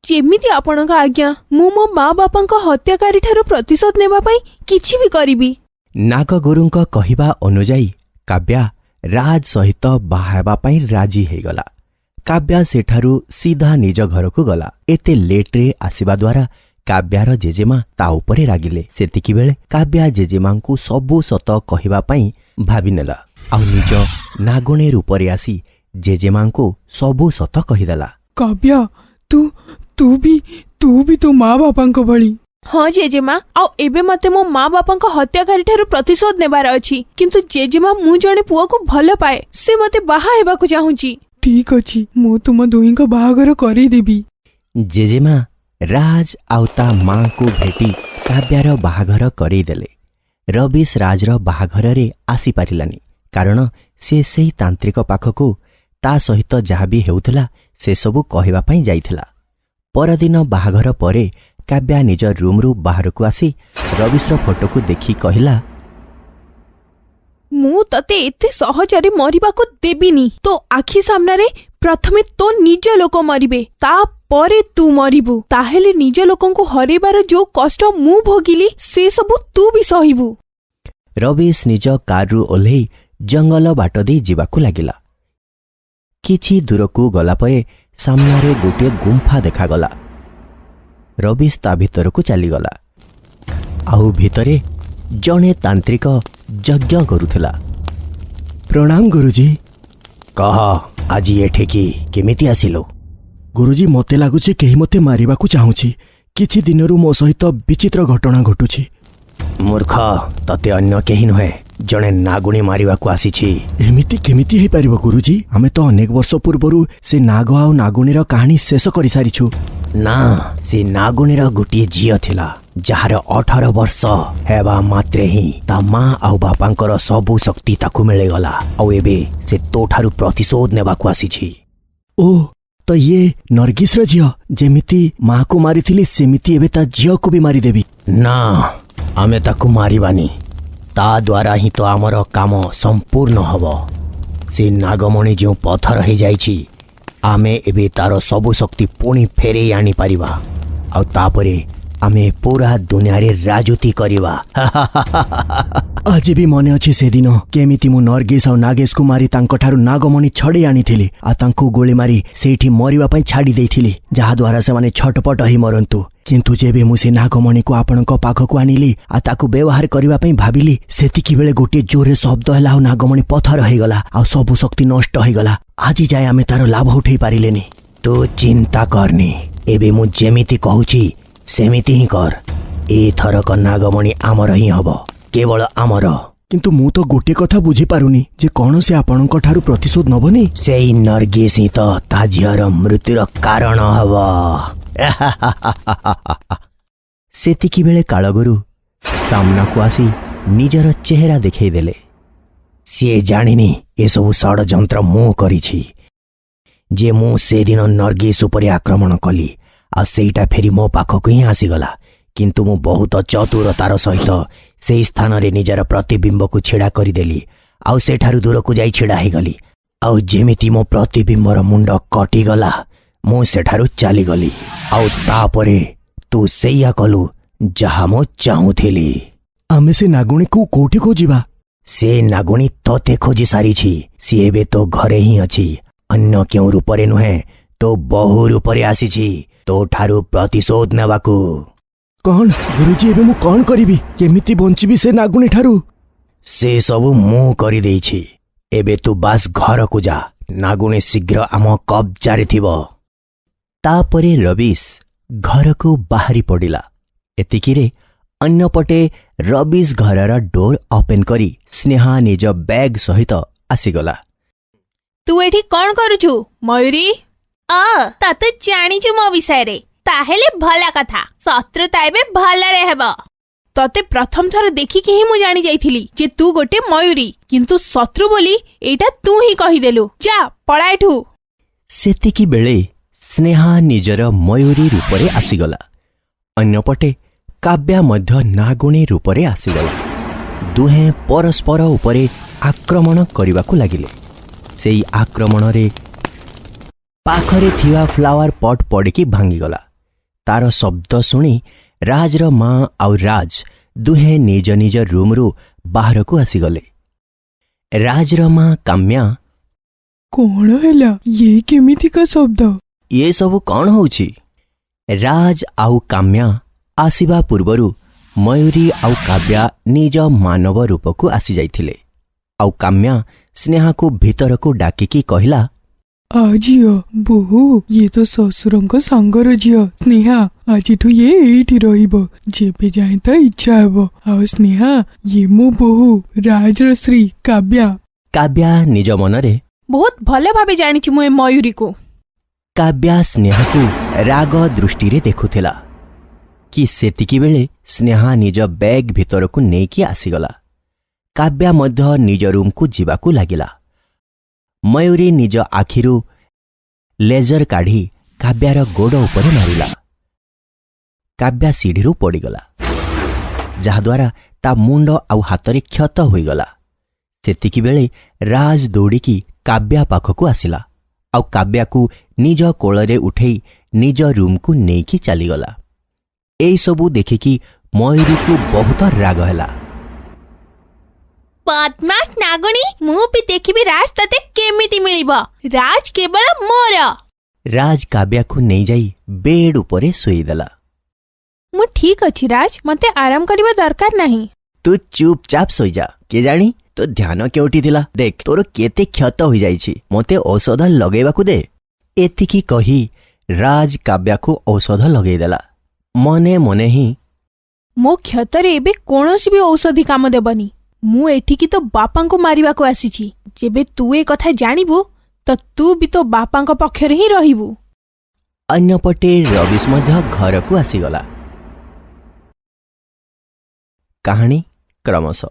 [SPEAKER 2] ଯେମିତି ଆପଣଙ୍କ ଆଜ୍ଞା। ମୁଁ ମୋ ମା ବାପାଙ୍କ ହତ୍ୟାକାରୀଠାରୁ ପ୍ରତିଶୋଧ ନେବା ପାଇଁ କିଛି ବି କରିବି।
[SPEAKER 1] ନାଗଗୁରୁଙ୍କ କହିବା ଅନୁଯାୟୀ କାବ୍ୟା ରାଜ ସହିତ ବାହା ହେବା ପାଇଁ ରାଜି ହେଇଗଲା। କାବ୍ୟା ସେଠାରୁ ସିଧା ନିଜ ଘରକୁ ଗଲା। ଏତେ ଲେଟ୍ରେ ଆସିବା ଦ୍ୱାରା କାବ୍ୟାର ଜେଜେମା ତା ଉପରେ ରାଗିଲେ। ସେତିକିବେଳେ କାବ୍ୟା ଜେଜେମାଙ୍କୁ ସବୁ ସତ କହିବା ପାଇଁ ଭାବିନେଲା ଆଉ ନିଜ ନାଗୁଣୀ ରୂପରେ ଆସି ଜେଜେମାଙ୍କୁ ସବୁ ସତ କହିଦେଲା।
[SPEAKER 3] କାବ୍ୟା, ତୁ ବି ତୋ ମା ବାପାଙ୍କ ଭଳି।
[SPEAKER 2] ହଁ ଜେଜେମା, ଆଉ ଏବେ ମତେ ମୋ ମା ବାପାଙ୍କ ହତ୍ୟାକାରୀଠାରୁ ପ୍ରତିଶୋଧ ନେବାର ଅଛି। କିନ୍ତୁ ଜେଜେମା, ମୁଁ ଜଣେ ପୁଅକୁ ଭଲ ପାଏ, ସେ ମତେ ବାହା ହେବାକୁ ଚାହୁଁଛି।
[SPEAKER 3] ଠିକ୍ ଅଛି, ମୁଁ ତୁମ ଦୁହିଁଙ୍କ ବାହାଘର କରେଇଦେବି।
[SPEAKER 1] ଜେଜେମା ରାଜ ଆଉ ତା ମାଙ୍କୁ ଭେଟି କାବ୍ୟାର ବାହାଘର କରେଇଦେଲେ। ରବିଶ ରାଜର ବାହାଘରରେ ଆସିପାରିଲାନି, କାରଣ ସେ ସେହି ତାନ୍ତ୍ରିକ ପାଖକୁ ତା ସହିତ ଯାହା ବି ହେଉଥିଲା ସେସବୁ କହିବା ପାଇଁ ଯାଇଥିଲା। ପରଦିନ ବାହାଘର ପରେ କାବ୍ୟା ନିଜ ରୁମ୍ରୁ ବାହାରକୁ ଆସି ରବିଶର ଫଟୋକୁ ଦେଖି କହିଲା,
[SPEAKER 2] ମୁଁ ତତେ ଏତେ ସହଜରେ ମରିବାକୁ ଦେବିନି। ତୋ ଆଖି ସାମ୍ନାରେ ପ୍ରଥମେ ତୋ ନିଜ ଲୋକ ମରିବେ, ତାପରେ ତୁ ମରିବୁ। ତାହେଲେ ନିଜ ଲୋକଙ୍କୁ ହରେଇବାର ଯୋଉ କଷ୍ଟ ମୁଁ ଭୋଗିଲି, ସେ ସବୁ ତୁ ବି ସହିବୁ।
[SPEAKER 1] ରବିଶ ନିଜ କାର୍ରୁ ଓହ୍ଲେଇ ଜଙ୍ଗଲ ବାଟ ଦେଇ ଯିବାକୁ ଲାଗିଲା। କିଛି ଦୂରକୁ ଗଲାପରେ ସାମ୍ନାରେ ଗୋଟିଏ ଗୁମ୍ଫା ଦେଖାଗଲା। ରବିଶ ତା ଭିତରକୁ ଚାଲିଗଲା। ଆଉ ଭିତରେ ଜଣେ ତାନ୍ତ୍ରିକ ଯଜ୍ଞ କରୁଥିଲା। ପ୍ରଣାମ ଗୁରୁଜୀ। କହ, ଆଜି ଏଠିକି କେମିତି ଆସିଲୁ?
[SPEAKER 6] ଗୁରୁଜୀ, ମୋତେ ଲାଗୁଛି କେହି ମୋତେ ମାରିବାକୁ ଚାହୁଁଛି। କିଛି ଦିନରୁ ମୋ ସହିତ ବିଚିତ୍ର ଘଟଣା ଘଟୁଛି।
[SPEAKER 1] ମୂର୍ଖ, ତତେ ଅନ୍ୟ କେହି ନୁହେଁ, ଜଣେ ନାଗୁଣୀ ମାରିବାକୁ ଆସିଛି।
[SPEAKER 6] ଏମିତି କେମିତି ହେଇପାରିବ ଗୁରୁଜୀ? ଆମେ ତ ଅନେକ ବର୍ଷ ପୂର୍ବରୁ ସେ ନାଗ ଆଉ ନାଗୁଣୀର କାହାଣୀ ଶେଷ କରିସାରିଛୁ।
[SPEAKER 1] ନା, ସେ ନାଗୁଣୀର ଗୋଟିଏ ଝିଅ ଥିଲା, ଯାହାର 18 ବର୍ଷ ହେବା ମାତ୍ରେ ହିଁ ତା ମା ଆଉ ବାପାଙ୍କର ସବୁ ଶକ୍ତି ତାକୁ ମିଳିଗଲା। ଆଉ ଏବେ ସେ ତୋଠାରୁ ପ୍ରତିଶୋଧ ନେବାକୁ ଆସିଛି।
[SPEAKER 6] ଓ, ତ ଇଏ ନର୍ଗିସର ଝିଅ? ଯେମିତି ମାଆକୁ ମାରିଥିଲି ସେମିତି ଏବେ ତା ଝିଅକୁ ବି ମାରିଦେବି।
[SPEAKER 1] ନା, ଆମେ ତାକୁ ମାରିବାନି। ତା ଦ୍ୱାରା ହିଁ ତ ଆମର କାମ ସମ୍ପୂର୍ଣ୍ଣ ହେବ। ସେ ନାଗମଣି ଯେଉଁ ପଥର ହେଇଯାଇଛି, ଆମେ ଏବେ ତାର ସବୁ ଶକ୍ତି ପୁଣି ଫେରେଇ ଆଣିପାରିବା। ଆଉ ତାପରେ ଆମେ ପୁରା ଦୁନିଆରେ ରାଜୁତି କରିବା।
[SPEAKER 6] ଆଜି ବି ମନେ ଅଛି ସେଦିନ କେମିତି ମୁଁ ନର୍ଗିସ ଆଉ ନାଗେଶକୁ ମାରି ତାଙ୍କଠାରୁ ନାଗମଣି ଛଡ଼େଇ ଆଣିଥିଲି ଆଉ ତାଙ୍କୁ ଗୁଳି ମାରି ସେଇଠି ମରିବା ପାଇଁ ଛାଡ଼ି ଦେଇଥିଲି, ଯାହାଦ୍ୱାରା ସେମାନେ ଛଟପଟ ହେଇ ମରନ୍ତୁ। କିନ୍ତୁ ଯେବେ ମୁଁ ସେ ନାଗମଣିକୁ ଆପଣଙ୍କ ପାଖକୁ ଆଣିଲି ଆଉ ତାକୁ ବ୍ୟବହାର କରିବା ପାଇଁ ଭାବିଲି, ସେତିକି ବେଳେ ଗୋଟିଏ ଜୋରରେ ଶବ୍ଦ ହେଲା ଆଉ ନାଗମଣି ପଥର ହେଇଗଲା ଆଉ ସବୁ ଶକ୍ତି ନଷ୍ଟ ହେଇଗଲା। ଆଜି ଯାଏ ଆମେ ତାର ଲାଭ ଉଠେଇ ପାରିଲେନି। ତୁ ଚିନ୍ତା କରନି, ଏବେ ମୁଁ ଯେମିତି କହୁଛି ସେମିତି ହିଁ କର। ଏଥରକ ନାଗମଣି ଆମର ହିଁ ହବ, କେବଳ ଆମର। କିନ୍ତୁ ମୁଁ ତ ଗୋଟିଏ କଥା ବୁଝିପାରୁନି ଯେ କ'ଣ ସେ ଆପଣଙ୍କ ଠାରୁ ପ୍ରତିଶୋଧ ନବନି? ସେଇ ନର୍ଗିସ୍ ହିଁ ତ ତା ଝିଅର ମୃତ୍ୟୁର କାରଣ ହବ। ସେତିକିବେଳେ କାଳଗୁରୁ ସାମ୍ନାକୁ ଆସି ନିଜର ଚେହେରା ଦେଖେଇଦେଲେ। ସିଏ ଜାଣିନି ଏସବୁ ଷଡ଼ଯନ୍ତ୍ର ମୁଁ କରିଛି, ଯେ ମୁଁ ସେଦିନ ନର୍ଗିସ୍ ଉପରେ ଆକ୍ରମଣ କଲି ଆଉ ସେଇଟା ଫେରି ମୋ ପାଖକୁ ହିଁ ଆସିଗଲା। କିନ୍ତୁ ମୁଁ ବହୁତ ଚତୁରତାର ସହିତ ସେହି ସ୍ଥାନରେ ନିଜର ପ୍ରତିବିମ୍ବକୁ ଛିଡ଼ା କରିଦେଲି ଆଉ ସେଠାରୁ ଦୂରକୁ ଯାଇ ଛିଡ଼ା ହେଇଗଲି। ଆଉ ଯେମିତି ମୋ ପ୍ରତିବିମ୍ବର ମୁଣ୍ଡ କଟିଗଲା, ମୁଁ ସେଠାରୁ ଚାଲିଗଲି। ଆଉ ତାପରେ ତୁ ସେଇଆ କଲୁ ଯାହା ମୁଁ ଚାହୁଁଥିଲି। ଆମେ ସେ ନାଗୁଣୀକୁ କୋଉଠି ଖୋଜିବା? ସେ ନାଗୁଣୀ ତତେ ଖୋଜି ସାରିଛି। ସିଏ ଏବେ ତୋ ଘରେ ହିଁ ଅଛି, ଅନ୍ୟ କେଉଁ ରୂପରେ ନୁହେଁ, ତୋ ବହୁ ରୂପରେ ଆସିଛି ତୋ ଠାରୁ ପ୍ରତିଶୋଧ ନେବାକୁ। କ'ଣ ଗୁରୁଜୀ, ଏବେ ମୁଁ କ'ଣ କରିବି? କେମିତି ବଞ୍ଚିବି ସେ ନାଗୁଣୀ ଠାରୁ? ସେ ସବୁ ମୁଁ କରିଦେଇଛି। ଏବେ ତୁ ବାସ୍ ଘରକୁ ଯା, ନାଗୁଣୀ ଶୀଘ୍ର ଆମ କବ୍ଜାରେ ଥିବ। ତାପରେ ରବିଶ ଘରକୁ ବାହାରି ପଡ଼ିଲା। ଏତିକିରେ ଅନ୍ୟପଟେ ରବିଶ ଘରର ଡୋର ଓପେନ୍ କରି ସ୍ନେହା ନିଜ ବ୍ୟାଗ୍ ସହିତ ଆସିଗଲା।
[SPEAKER 2] ତୁ ଏଠି କ'ଣ କରୁଛୁ ମୟୁରୀ? ତତେ ଜାଣିଛୁ ମୋ ବିଷୟରେ, ତାହେଲେ ଭଲ କଥା। ଶତ୍ରୁତା ଏବେ ଭଲରେ ହେବ। ତତେ ପ୍ରଥମ ଥର ଦେଖିକି ହିଁ ମୁଁ ଜାଣି ଯାଇଥିଲି ଯେ ତୁ ଗୋଟେ ମୟୁରୀ, କିନ୍ତୁ ଶତ୍ରୁ ବୋଲି ଏଇଟା ତୁ ହିଁ କହିଦେଲୁ। ଯା ପଳା ଏଠୁ।
[SPEAKER 1] ସେତିକି ବେଳେ ସ୍ନେହା ନିଜର ମୟୂରୀ ରୂପରେ ଆସିଗଲା। ଅନ୍ୟପଟେ କାବ୍ୟା ମଧ୍ୟ ନାଗୁଣୀ ରୂପରେ ଆସିଗଲା। ଦୁହେଁ ପରସ୍ପର ଉପରେ ଆକ୍ରମଣ କରିବାକୁ ଲାଗିଲେ। ସେଇ ଆକ୍ରମଣରେ ପାଖରେ ଥିବା ଫ୍ଲାୱାର ପଟ୍ ପଡ଼ିକି ଭାଙ୍ଗିଗଲା। ତାର ଶବ୍ଦ ଶୁଣି ରାଜର ମା ଆଉ ରାଜ ଦୁହେଁ ନିଜ ନିଜ ରୁମ୍ରୁ ବାହାରକୁ ଆସିଗଲେ। ରାଜର ମା କାମ୍ୟା,
[SPEAKER 3] କ'ଣ ହେଲା? ଇଏ କେମିତିକା ଶବ୍ଦ?
[SPEAKER 1] ଏ ସବୁ କ'ଣ ହଉଛି? ରାଜ ଆଉ କାମ୍ୟା ଆସିବା ପୂର୍ବରୁ ମୟୂରୀ ଆଉ କାବ୍ୟା ନିଜ ମାନବ ରୂପକୁ ଆସିଯାଇଥିଲେ। ଆଉ କାମ୍ୟା ସ୍ନେହାକୁ ଭିତରକୁ ଡାକିକି କହିଲା,
[SPEAKER 3] ଝିଅ, ବୋହୁ, ଇଏ ତ ଶ୍ୱଶୁରଙ୍କ ସାଙ୍ଗର ଝିଅ ସ୍ନେହା। ଆଜିଠୁ ଇଏ ଏଇଠି ରହିବ, ଯେବେ ଯାଏ ତା ଇଚ୍ଛା ହେବ। ଆଉ ସ୍ନେହା, ଇଏ ମୋ ବୋହୁ ରାଜର ସ୍ତ୍ରୀ କାବ୍ୟା।
[SPEAKER 1] କାବ୍ୟା ନିଜ ମନରେ
[SPEAKER 2] ବହୁତ ଭଲ ଭାବେ ଜାଣିଛି ମୁଁ ଏ ମୟୁରୀକୁ।
[SPEAKER 1] କାବ୍ୟା ସ୍ନେହାକୁ ରାଗ ଦୃଷ୍ଟିରେ ଦେଖୁଥିଲା କି ସେତିକିବେଳେ ସ୍ନେହା ନିଜ ବ୍ୟାଗ୍ ଭିତରକୁ ନେଇକି ଆସିଗଲା। କାବ୍ୟା ମଧ୍ୟ ନିଜ ରୁମ୍କୁ ଯିବାକୁ ଲାଗିଲା। ମୟୂରୀ ନିଜ ଆଖିରୁ ଲେଜର କାଢ଼ି କାବ୍ୟାର ଗୋଡ଼ ଉପରେ ମାରିଲା। କାବ୍ୟା ସିଢ଼ିରୁ ପଡ଼ିଗଲା, ଯାହାଦ୍ୱାରା ତା ମୁଣ୍ଡ ଆଉ ହାତରେ କ୍ଷତ ହୋଇଗଲା। ସେତିକିବେଳେ ରାଜ ଦୌଡ଼ିକି କାବ୍ୟା ପାଖକୁ ଆସିଲା ଆଉ କାବ୍ୟାକୁ ନିଜ କୋଳରେ ଉଠେଇ ନିଜ ରୁମ୍କୁ ନେଇକି ଚାଲିଗଲା। ଏଇସବୁ ଦେଖିକି ମୟୂରୀକୁ ବହୁତ ରାଗ ହେଲା।
[SPEAKER 2] ବଦମାସ ନାଗୁଣୀ, ମୁଁ ବି ଦେଖିବି ରାଜ ତତେ କେମିତି ମିଳିବ। ରାଜ କେବଳ ମୋର।
[SPEAKER 1] ରାଜ କାବ୍ୟାକୁ ନେଇଯାଇ ବେଡ୍ ଉପରେ ଶୋଇଦେଲା।
[SPEAKER 2] ମୁଁ ଠିକ ଅଛି ରାଜ, ମତେ ଆରାମ କରିବା ଦରକାର ନାହିଁ।
[SPEAKER 1] ତୁ ଚୁପଚାପ ଶୋଇଯା। କେଜାଣି ତୋ ଧ୍ୟାନ କେଉଁଠି ଥିଲା? ଦେଖ, ତୋର କେତେ କ୍ଷତ ହୋଇଯାଇଛି, ମୋତେ ଔଷଧ ଲଗେଇବାକୁ ଦେ। ଏତିକି କହି ରାଜ କାବ୍ୟାକୁ ଔଷଧ ଲଗେଇଦେଲା। ମନେ ମନେ ହିଁ,
[SPEAKER 2] ମୋ କ୍ଷତରେ ଏବେ କୌଣସି ବି ଔଷଧି କାମ ଦେବନି। ମୁଁ ଏଠିକି ତୋ ବାପାଙ୍କୁ ମାରିବାକୁ ଆସିଛି। ଯେବେ ତୁ ଏ କଥା ଜାଣିବୁ ତ ତୁ ବି ତୋ ବାପାଙ୍କ ପକ୍ଷରେ ହିଁ ରହିବୁ।
[SPEAKER 1] ଅନ୍ୟପଟେ ରବିଶ ମଧ୍ୟ ଘରକୁ ଆସିଗଲା। କାହାଣୀ କ୍ରମଶଃ